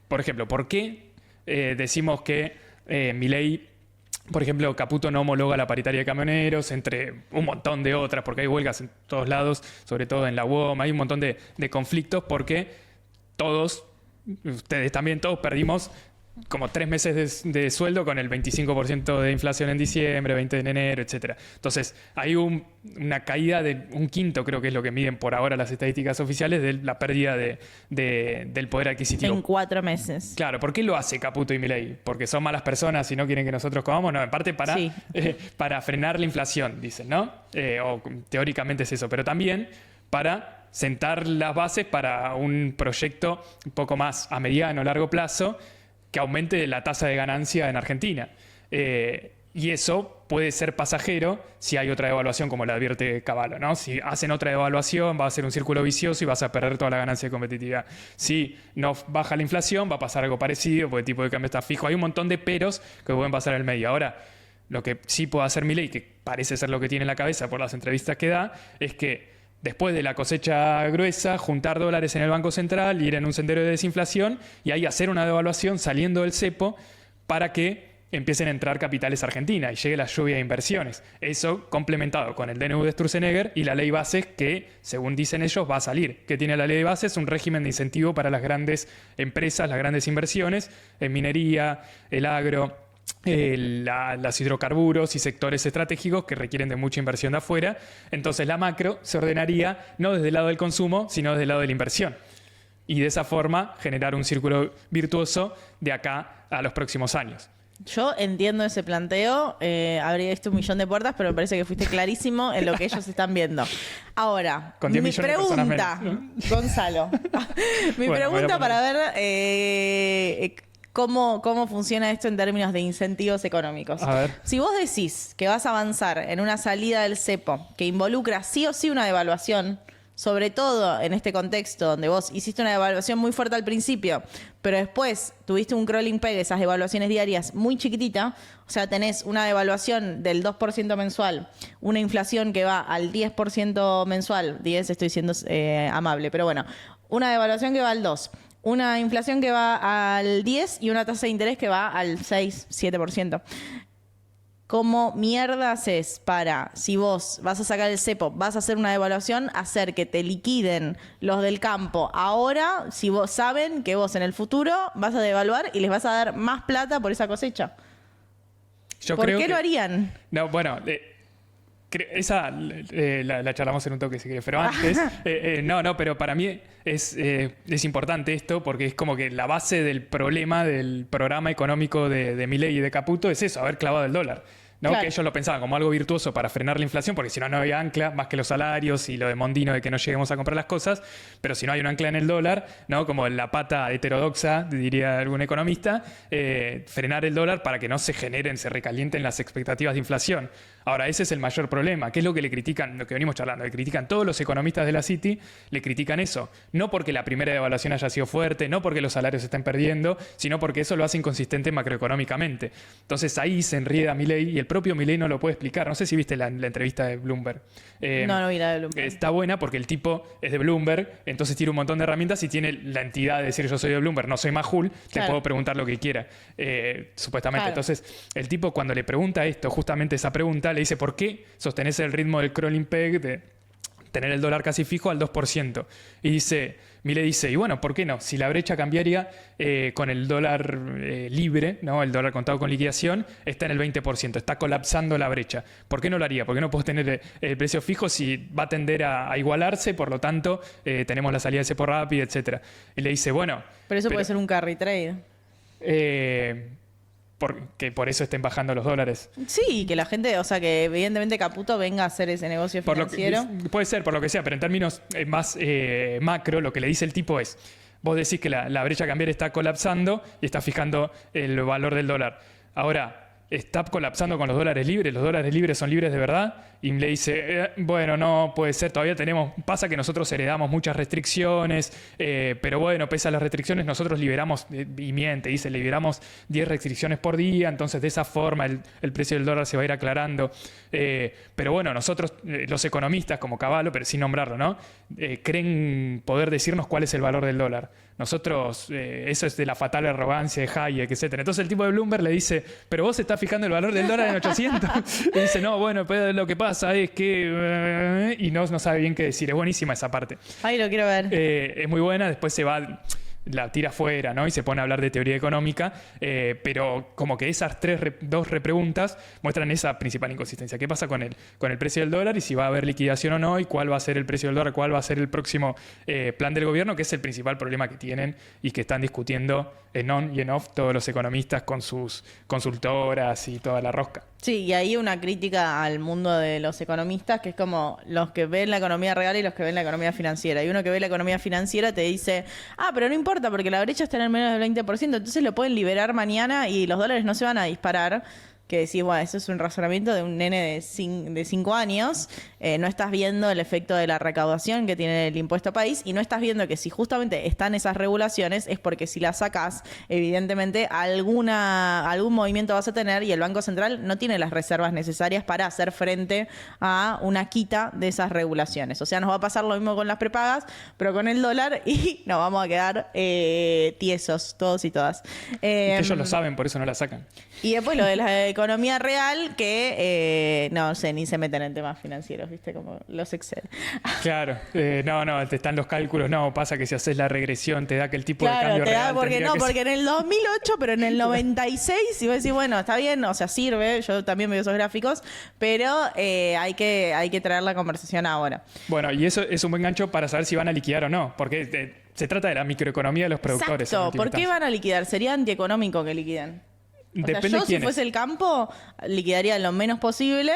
Por ejemplo, ¿por qué decimos que Milei, por ejemplo, Caputo no homologa la paritaria de camioneros, entre un montón de otras, porque hay huelgas en todos lados, sobre todo en la UOM, hay un montón de conflictos porque todos, ustedes también, todos perdimos como 3 meses de sueldo con el 25% de inflación en diciembre, 20 de enero, etc. Entonces, hay una caída de un quinto, creo que es lo que miden por ahora las estadísticas oficiales, de la pérdida del poder adquisitivo. En 4 meses. Claro, ¿por qué lo hace Caputo y Milei? ¿Porque son malas personas y no quieren que nosotros comamos? No, en parte para frenar la inflación, dicen, ¿no? O teóricamente es eso, pero también para sentar las bases para un proyecto un poco más a mediano o largo plazo que aumente la tasa de ganancia en Argentina. Y eso puede ser pasajero si hay otra devaluación, como le advierte Cavallo, ¿no? Si hacen otra devaluación, va a ser un círculo vicioso y vas a perder toda la ganancia de competitividad. Si no baja la inflación, va a pasar algo parecido, porque el tipo de cambio está fijo. Hay un montón de peros que pueden pasar en el medio. Ahora, lo que sí puede hacer Milei, que parece ser lo que tiene en la cabeza por las entrevistas que da, es que después de la cosecha gruesa, juntar dólares en el Banco Central, ir en un sendero de desinflación y ahí hacer una devaluación saliendo del cepo para que empiecen a entrar capitales a Argentina y llegue la lluvia de inversiones. Eso complementado con el DNU de Sturzenegger y la ley bases que, según dicen ellos, va a salir. ¿Qué tiene la ley de bases? Un régimen de incentivo para las grandes empresas, las grandes inversiones en minería, el agro, los hidrocarburos y sectores estratégicos que requieren de mucha inversión de afuera. Entonces la macro se ordenaría no desde el lado del consumo, sino desde el lado de la inversión. Y de esa forma generar un círculo virtuoso de acá a los próximos años. Yo entiendo ese planteo, habría visto un millón de puertas, pero me parece que fuiste clarísimo en lo que ellos están viendo. Ahora, con 10 mi millones de personas pregunta, menos, ¿no? Gonzalo, mi pregunta para ver cómo funciona esto en términos de incentivos económicos. A ver. Si vos decís que vas a avanzar en una salida del cepo que involucra sí o sí una devaluación, sobre todo en este contexto donde vos hiciste una devaluación muy fuerte al principio, pero después tuviste un crawling peg, esas devaluaciones diarias muy chiquitita, o sea, tenés una devaluación del 2% mensual, una inflación que va al 10% mensual, 10 estoy siendo amable, pero bueno, una devaluación que va al 2%, una inflación que va al 10% y una tasa de interés que va al 6, 7%. ¿Cómo mierdas es para, si vos vas a sacar el cepo, vas a hacer una devaluación, hacer que te liquiden los del campo ahora, si vos saben que vos en el futuro vas a devaluar y les vas a dar más plata por esa cosecha? ¿Por qué lo harían? No, bueno, esa la charlamos en un toque si querés, pero antes, pero para mí es importante esto porque es como que la base del problema del programa económico de Milei y de Caputo es eso, haber clavado el dólar. ¿No? Claro. Que ellos lo pensaban como algo virtuoso para frenar la inflación, porque si no, no había ancla, más que los salarios y lo de Mondino de que no lleguemos a comprar las cosas, pero si no hay un ancla en el dólar, ¿no? Como la pata heterodoxa, diría algún economista, frenar el dólar para que no se generen, se recalienten las expectativas de inflación. Ahora, ese es el mayor problema. ¿Qué es lo que le critican? Lo que venimos charlando, le critican todos los economistas de la City, le critican eso. No porque la primera devaluación haya sido fuerte, no porque los salarios se estén perdiendo, sino porque eso lo hace inconsistente macroeconómicamente. Entonces ahí se enrieda Milei y el propio Milei no lo puede explicar. No sé si viste la entrevista de Bloomberg. No vi la de Bloomberg. Está buena porque el tipo es de Bloomberg, entonces tiene un montón de herramientas y tiene la entidad de decir yo soy de Bloomberg, no soy Majul, te puedo preguntar lo que quiera, supuestamente. Claro. Entonces, el tipo cuando le pregunta esto, justamente esa pregunta, le dice ¿por qué sostenés el ritmo del crawling peg de tener el dólar casi fijo al 2%? Y Milei dice, y bueno, ¿por qué no? Si la brecha cambiaria con el dólar libre, ¿no? El dólar contado con liquidación, está en el 20%, está colapsando la brecha. ¿Por qué no lo haría? ¿Por qué no puedo tener el precio fijo si va a tender a igualarse? Por lo tanto, tenemos la salida de cepo rápida, etc. Y le dice, bueno... Pero eso puede ser un carry trade. Que por eso estén bajando los dólares. Sí, que la gente, o sea, que evidentemente Caputo venga a hacer ese negocio financiero. Puede ser, por lo que sea, pero en términos más macro, lo que le dice el tipo es, vos decís que la brecha cambiaria está colapsando y está fijando el valor del dólar. Ahora, está colapsando con los dólares libres son libres de verdad, y le dice, bueno, no puede ser, todavía pasa que nosotros heredamos muchas restricciones, pero bueno, pese a las restricciones nosotros liberamos, y miente, dice, liberamos 10 restricciones por día, entonces de esa forma el precio del dólar se va a ir aclarando, pero bueno, nosotros, los economistas como Cavallo, pero sin nombrarlo, ¿no? Creen poder decirnos cuál es el valor del dólar. Nosotros, eso es de la fatal arrogancia de Hayek, etc. Entonces el tipo de Bloomberg le dice, pero vos estás fijando el valor del dólar en 800. Y dice, no, bueno, pero lo que pasa es que... y no sabe bien qué decir. Es buenísima esa parte. Ay, lo quiero ver. Es muy buena. Después se va... la tira fuera, ¿no? Y se pone a hablar de teoría económica, pero como que esas dos repreguntas muestran esa principal inconsistencia. ¿Qué pasa con el precio del dólar y si va a haber liquidación o no? ¿Y cuál va a ser el precio del dólar? ¿Cuál va a ser el próximo plan del gobierno? Que es el principal problema que tienen y que están discutiendo en on y en off todos los economistas con sus consultoras y toda la rosca. Sí, y ahí una crítica al mundo de los economistas, que es como los que ven la economía real y los que ven la economía financiera. Y uno que ve la economía financiera te dice, pero no importa porque la brecha está en el menos del 20%, entonces lo pueden liberar mañana y los dólares no se van a disparar. que decís, bueno, eso es un razonamiento de un nene de 5 años, no estás viendo el efecto de la recaudación que tiene el impuesto país y no estás viendo que si justamente están esas regulaciones es porque si las sacás, evidentemente algún movimiento vas a tener y el Banco Central no tiene las reservas necesarias para hacer frente a una quita de esas regulaciones. O sea, nos va a pasar lo mismo con las prepagas, pero con el dólar y nos vamos a quedar tiesos todos y todas. Que ellos lo saben, por eso no la sacan. Y después lo de la economía real, que no sé, ni se meten en temas financieros, ¿viste? Como los Excel. Claro, no, te están los cálculos, no, pasa que si haces la regresión te da que el tipo de Claro, cambio te da real porque tendría que porque en el 2008, pero en el 96, y vos decís, bueno, está bien, o sea, sirve, yo también veo esos gráficos, pero hay que traer la conversación ahora. Bueno, y eso es un buen gancho para saber si van a liquidar o no, porque se trata de la microeconomía de los productores. Exacto, ¿por qué van a liquidar? Sería antieconómico que liquiden. O sea, Depende yo si fuese el campo, liquidaría lo menos posible,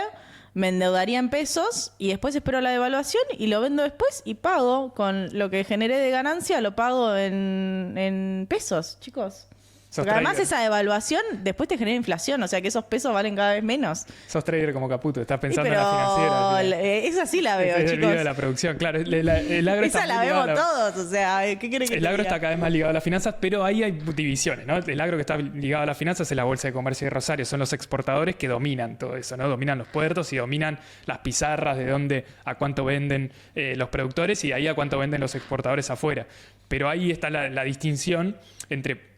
me endeudaría en pesos y después espero la devaluación y lo vendo después y pago con lo que generé de ganancia, lo pago en pesos, chicos. Porque además esa devaluación después te genera inflación, o sea que esos pesos valen cada vez menos. Sos trader como Caputo, estás pensando en la financiera. Esa sí la veo, es chicos. el video de la producción, claro. El agro esa la vemos todos, o sea, ¿qué quiere que el agro está cada vez más ligado a las finanzas, pero ahí hay divisiones, ¿no? El agro que está ligado a las finanzas es la Bolsa de Comercio de Rosario, son los exportadores que dominan todo eso, ¿no? Dominan los puertos y dominan las pizarras de dónde, a cuánto venden los productores y ahí a cuánto venden los exportadores afuera. Pero ahí está la distinción entre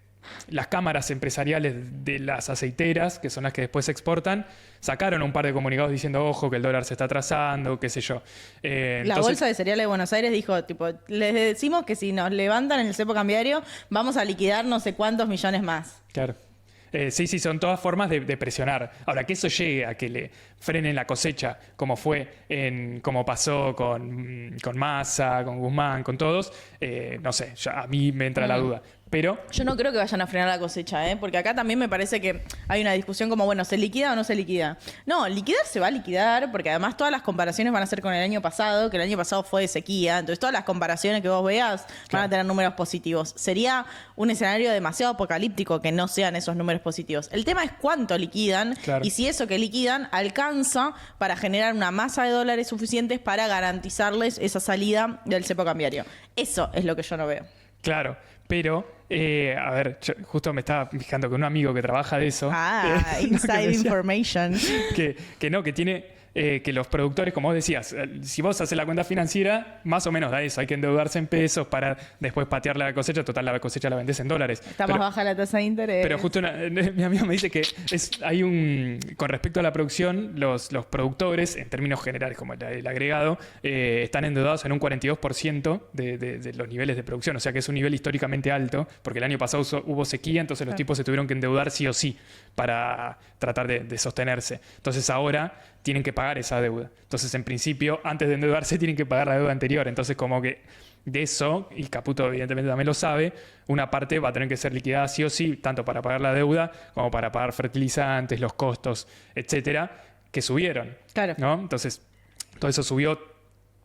las cámaras empresariales de las aceiteras, que son las que después exportan, sacaron un par de comunicados diciendo, ojo, que el dólar se está atrasando, qué sé yo. La Bolsa de Cereales de Buenos Aires dijo, tipo, les decimos que si nos levantan en el cepo cambiario, vamos a liquidar no sé cuántos millones más. Claro. Sí, son todas formas de presionar. Ahora, que eso llegue a que le frenen la cosecha, como como pasó con Massa, con Guzmán, con todos, no sé, ya a mí me entra la duda. Pero yo no creo que vayan a frenar la cosecha, porque acá también me parece que hay una discusión como, bueno, ¿se liquida o no se liquida? No, liquidar se va a liquidar, porque además todas las comparaciones van a ser con el año pasado, que el año pasado fue de sequía, entonces todas las comparaciones que vos veas van a tener números positivos. Sería un escenario demasiado apocalíptico que no sean esos números positivos. El tema es cuánto liquidan y si eso que liquidan alcanza para generar una masa de dólares suficientes para garantizarles esa salida del cepo cambiario. Eso es lo que yo no veo. Claro, pero, a ver, yo justo me estaba fijando con un amigo que trabaja de eso. Inside information. Que tiene, que los productores, como vos decías, si vos haces la cuenta financiera, más o menos da eso. Hay que endeudarse en pesos para después patear la cosecha. Total, la cosecha la vendés en dólares. Está más baja la tasa de interés. Pero justo mi amigo me dice que con respecto a la producción, los productores, en términos generales, como el agregado, están endeudados en un 42% de los niveles de producción. O sea que es un nivel históricamente alto, porque el año pasado hubo sequía, entonces los tipos se tuvieron que endeudar sí o sí para tratar de sostenerse. Entonces ahora tienen que pagar esa deuda. Entonces, en principio, antes de endeudarse, tienen que pagar la deuda anterior. Entonces, como que de eso, y Caputo evidentemente también lo sabe, una parte va a tener que ser liquidada sí o sí, tanto para pagar la deuda como para pagar fertilizantes, los costos, etcétera, que subieron. Claro. ¿No? Entonces, todo eso subió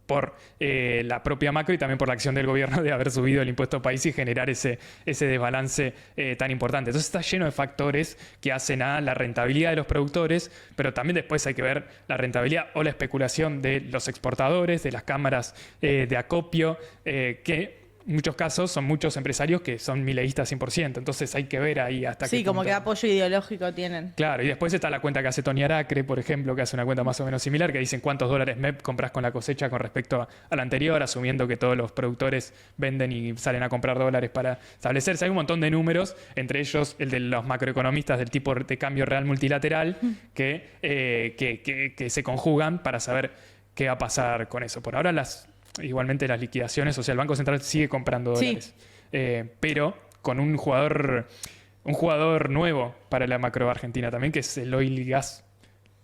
por la propia macro y también por la acción del gobierno de haber subido el impuesto país y generar ese desbalance tan importante. Entonces está lleno de factores que hacen a la rentabilidad de los productores, pero también después hay que ver la rentabilidad o la especulación de los exportadores, de las cámaras de acopio, que en muchos casos son muchos empresarios que son mileístas 100%, entonces hay que ver ahí hasta qué Sí, como punto. que apoyo ideológico tienen. Claro, y después está la cuenta que hace Tony Aracre, por ejemplo, que hace una cuenta más o menos similar, que dicen cuántos dólares MEP compras con la cosecha con respecto a la anterior, asumiendo que todos los productores venden y salen a comprar dólares para establecerse. Hay un montón de números, entre ellos el de los macroeconomistas del tipo de cambio real multilateral, que se conjugan para saber qué va a pasar con eso. Por ahora igualmente las liquidaciones, o sea, el Banco Central sigue comprando dólares, pero con un jugador nuevo para la macro argentina también, que es el oil y gas.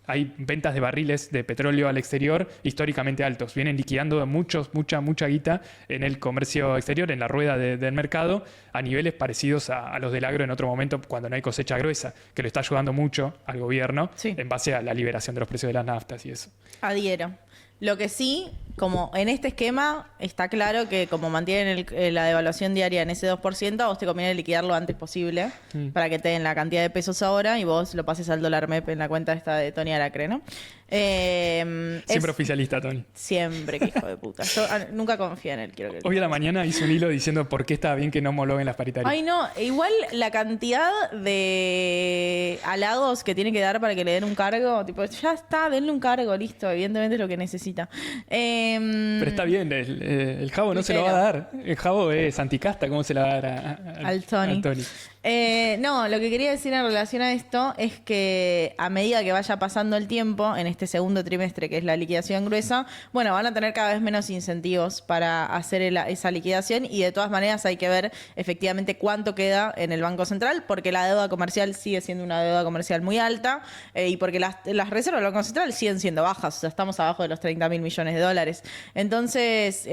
Hay ventas de barriles de petróleo al exterior históricamente altos. Vienen liquidando mucha guita en el comercio exterior, en la rueda del mercado, a niveles parecidos a los del agro en otro momento, cuando no hay cosecha gruesa, que le está ayudando mucho al gobierno en base a la liberación de los precios de las naftas y eso. Adhiero. Lo que sí, como en este esquema, está claro que como mantienen la devaluación diaria en ese 2%, a vos te conviene liquidar lo antes posible para que te den la cantidad de pesos ahora y vos lo pases al dólar MEP en la cuenta esta de Tony Aracre, ¿no? Siempre oficialista, Tony. Siempre, que hijo de puta. Yo nunca confío en él, quiero que... Hoy a la mañana hizo un hilo diciendo por qué estaba bien que no homologuen las paritarias. Ay, no, igual la cantidad de halagos que tiene que dar para que le den un cargo, tipo, ya está, denle un cargo, listo, evidentemente es lo que necesita. Pero está bien, el Jabo no se lo va a dar. El Jabo es anticasta, ¿cómo se la va a dar al Tony? No, lo que quería decir en relación a esto es que a medida que vaya pasando el tiempo, en este segundo trimestre, que es la liquidación gruesa, bueno, van a tener cada vez menos incentivos para hacer esa liquidación y de todas maneras hay que ver efectivamente cuánto queda en el Banco Central, porque la deuda comercial sigue siendo una deuda comercial muy alta y porque las reservas del Banco Central siguen siendo bajas, o sea, estamos abajo de los 30.000 millones de dólares. Entonces,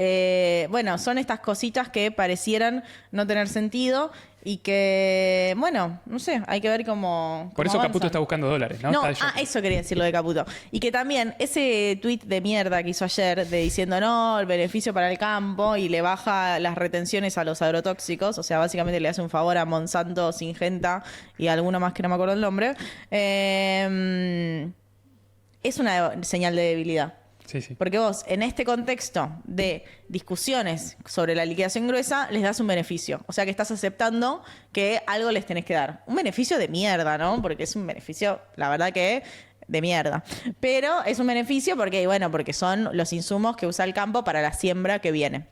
bueno, son estas cositas que parecieran no tener sentido y que, bueno, no sé, hay que ver cómo Por eso avanzan. Caputo está buscando dólares, ¿no? Eso quería decir lo de Caputo. Y que también ese tuit de mierda que hizo ayer de diciendo no, el beneficio para el campo y le baja las retenciones a los agrotóxicos, o sea, básicamente le hace un favor a Monsanto, Syngenta y alguno más que no me acuerdo el nombre, es una señal de debilidad. Sí, sí. Porque vos, en este contexto de discusiones sobre la liquidación gruesa, les das un beneficio. O sea que estás aceptando que algo les tenés que dar. Un beneficio de mierda, ¿no? Porque es un beneficio, la verdad que de mierda. Pero es un beneficio porque, bueno, porque son los insumos que usa el campo para la siembra que viene.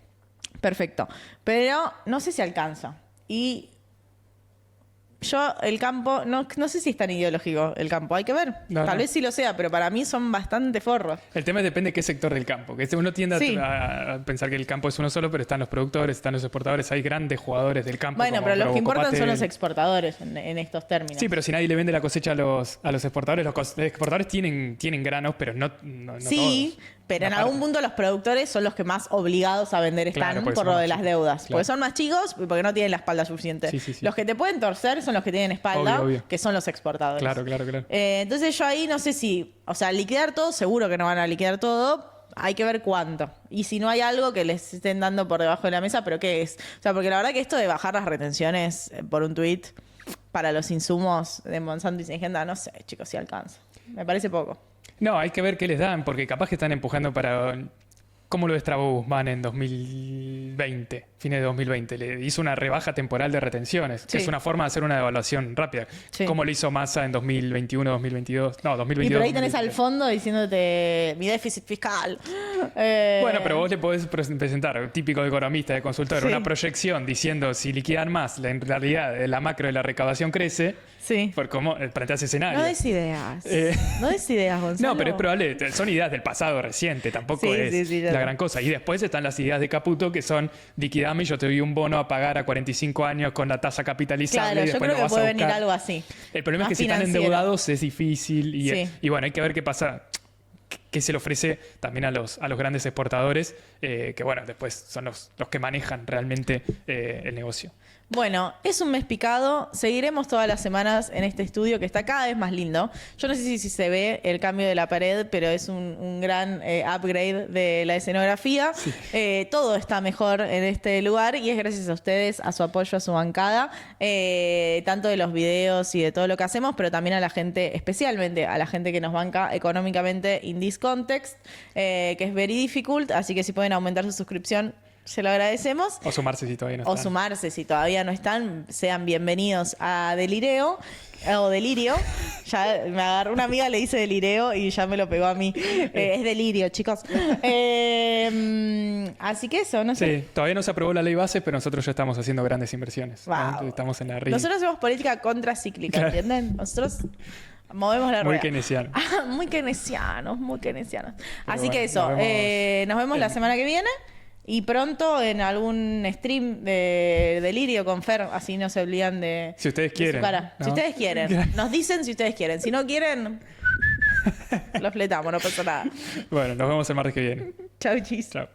Perfecto. Pero no sé si alcanza. Y yo, el campo, no sé si es tan ideológico el campo, hay que ver. Tal vez sí lo sea, pero para mí son bastante forros. El tema depende de qué sector del campo. Que uno tiende a pensar que el campo es uno solo, pero están los productores, están los exportadores, hay grandes jugadores del campo. Bueno, pero los que importan son los exportadores en estos términos. Sí, pero si nadie le vende la cosecha a los exportadores, los exportadores tienen granos, pero no sí, todos. Pero en algún punto los productores son los que más obligados a vender están por lo de las deudas. Claro. Porque son más chicos y porque no tienen la espalda suficiente. Sí. Los que te pueden torcer son los que tienen espalda, obvio. Que son los exportadores. Claro. Entonces yo ahí no sé si, o sea, liquidar todo, seguro que no van a liquidar todo. Hay que ver cuánto. Y si no hay algo que les estén dando por debajo de la mesa, ¿pero qué es? O sea, porque la verdad que esto de bajar las retenciones por un tuit para los insumos de Monsanto y Syngenta, no sé, chicos, si alcanza. Me parece poco. No, hay que ver qué les dan, porque capaz que están empujando para... ¿Cómo lo destrabó Guzmán en 2020, fines de 2020? Le hizo una rebaja temporal de retenciones, que es una forma de hacer una devaluación rápida. Sí. ¿Cómo lo hizo Massa en 2021, 2022? No, 2022. Y por ahí tenés al fondo diciéndote mi déficit fiscal. Bueno, pero vos le podés presentar, típico de economista, de consultor, una proyección diciendo si liquidan más, en realidad la macro de la recaudación crece. Sí. Por cómo planteas escenarios. No des ideas. No des ideas, Gonzalo. No, pero es probable. Son ideas del pasado reciente. Tampoco es la gran cosa. Y después están las ideas de Caputo que son liquidame y yo te doy un bono a pagar a 45 años con la tasa capitalizable. Claro, y después yo creo que puede venir algo así. El problema es que si están endeudados es difícil. Y bueno, hay que ver qué pasa. ¿Qué se le ofrece también a los grandes exportadores? Que bueno, después son los que manejan realmente el negocio. Bueno, es un mes picado. Seguiremos todas las semanas en este estudio que está cada vez más lindo. Yo no sé si se ve el cambio de la pared, pero es un gran upgrade de la escenografía. Sí. Todo está mejor en este lugar y es gracias a ustedes, a su apoyo, a su bancada, tanto de los videos y de todo lo que hacemos, pero también a la gente, especialmente a la gente que nos banca económicamente in this context, que es very difficult. Así que si pueden aumentar su suscripción, se lo agradecemos. O sumarse si todavía no están. O sumarse si todavía no están. Sean bienvenidos a Delireo. O Delirio. Ya me agarró una amiga, le dice Delireo y ya me lo pegó a mí. Es Delirio, chicos. Así que eso, no sé. Sí, todavía no se aprobó la ley base, pero nosotros ya estamos haciendo grandes inversiones. Wow. ¿No? Estamos en la RIN. Nosotros hacemos política contracíclica, claro. ¿Entienden? Nosotros movemos la rueda. Muy keynesianos. Muy keynesianos. Así bueno, que eso. Nos vemos la semana que viene. Y pronto en algún stream de Delirio con Fer, así no se olvidan de... Si ustedes quieren. ¿No? Si ustedes quieren. Nos dicen si ustedes quieren. Si no quieren, lo fletamos, no pasa nada. Bueno, nos vemos el martes que viene. Chau, chis. Chao.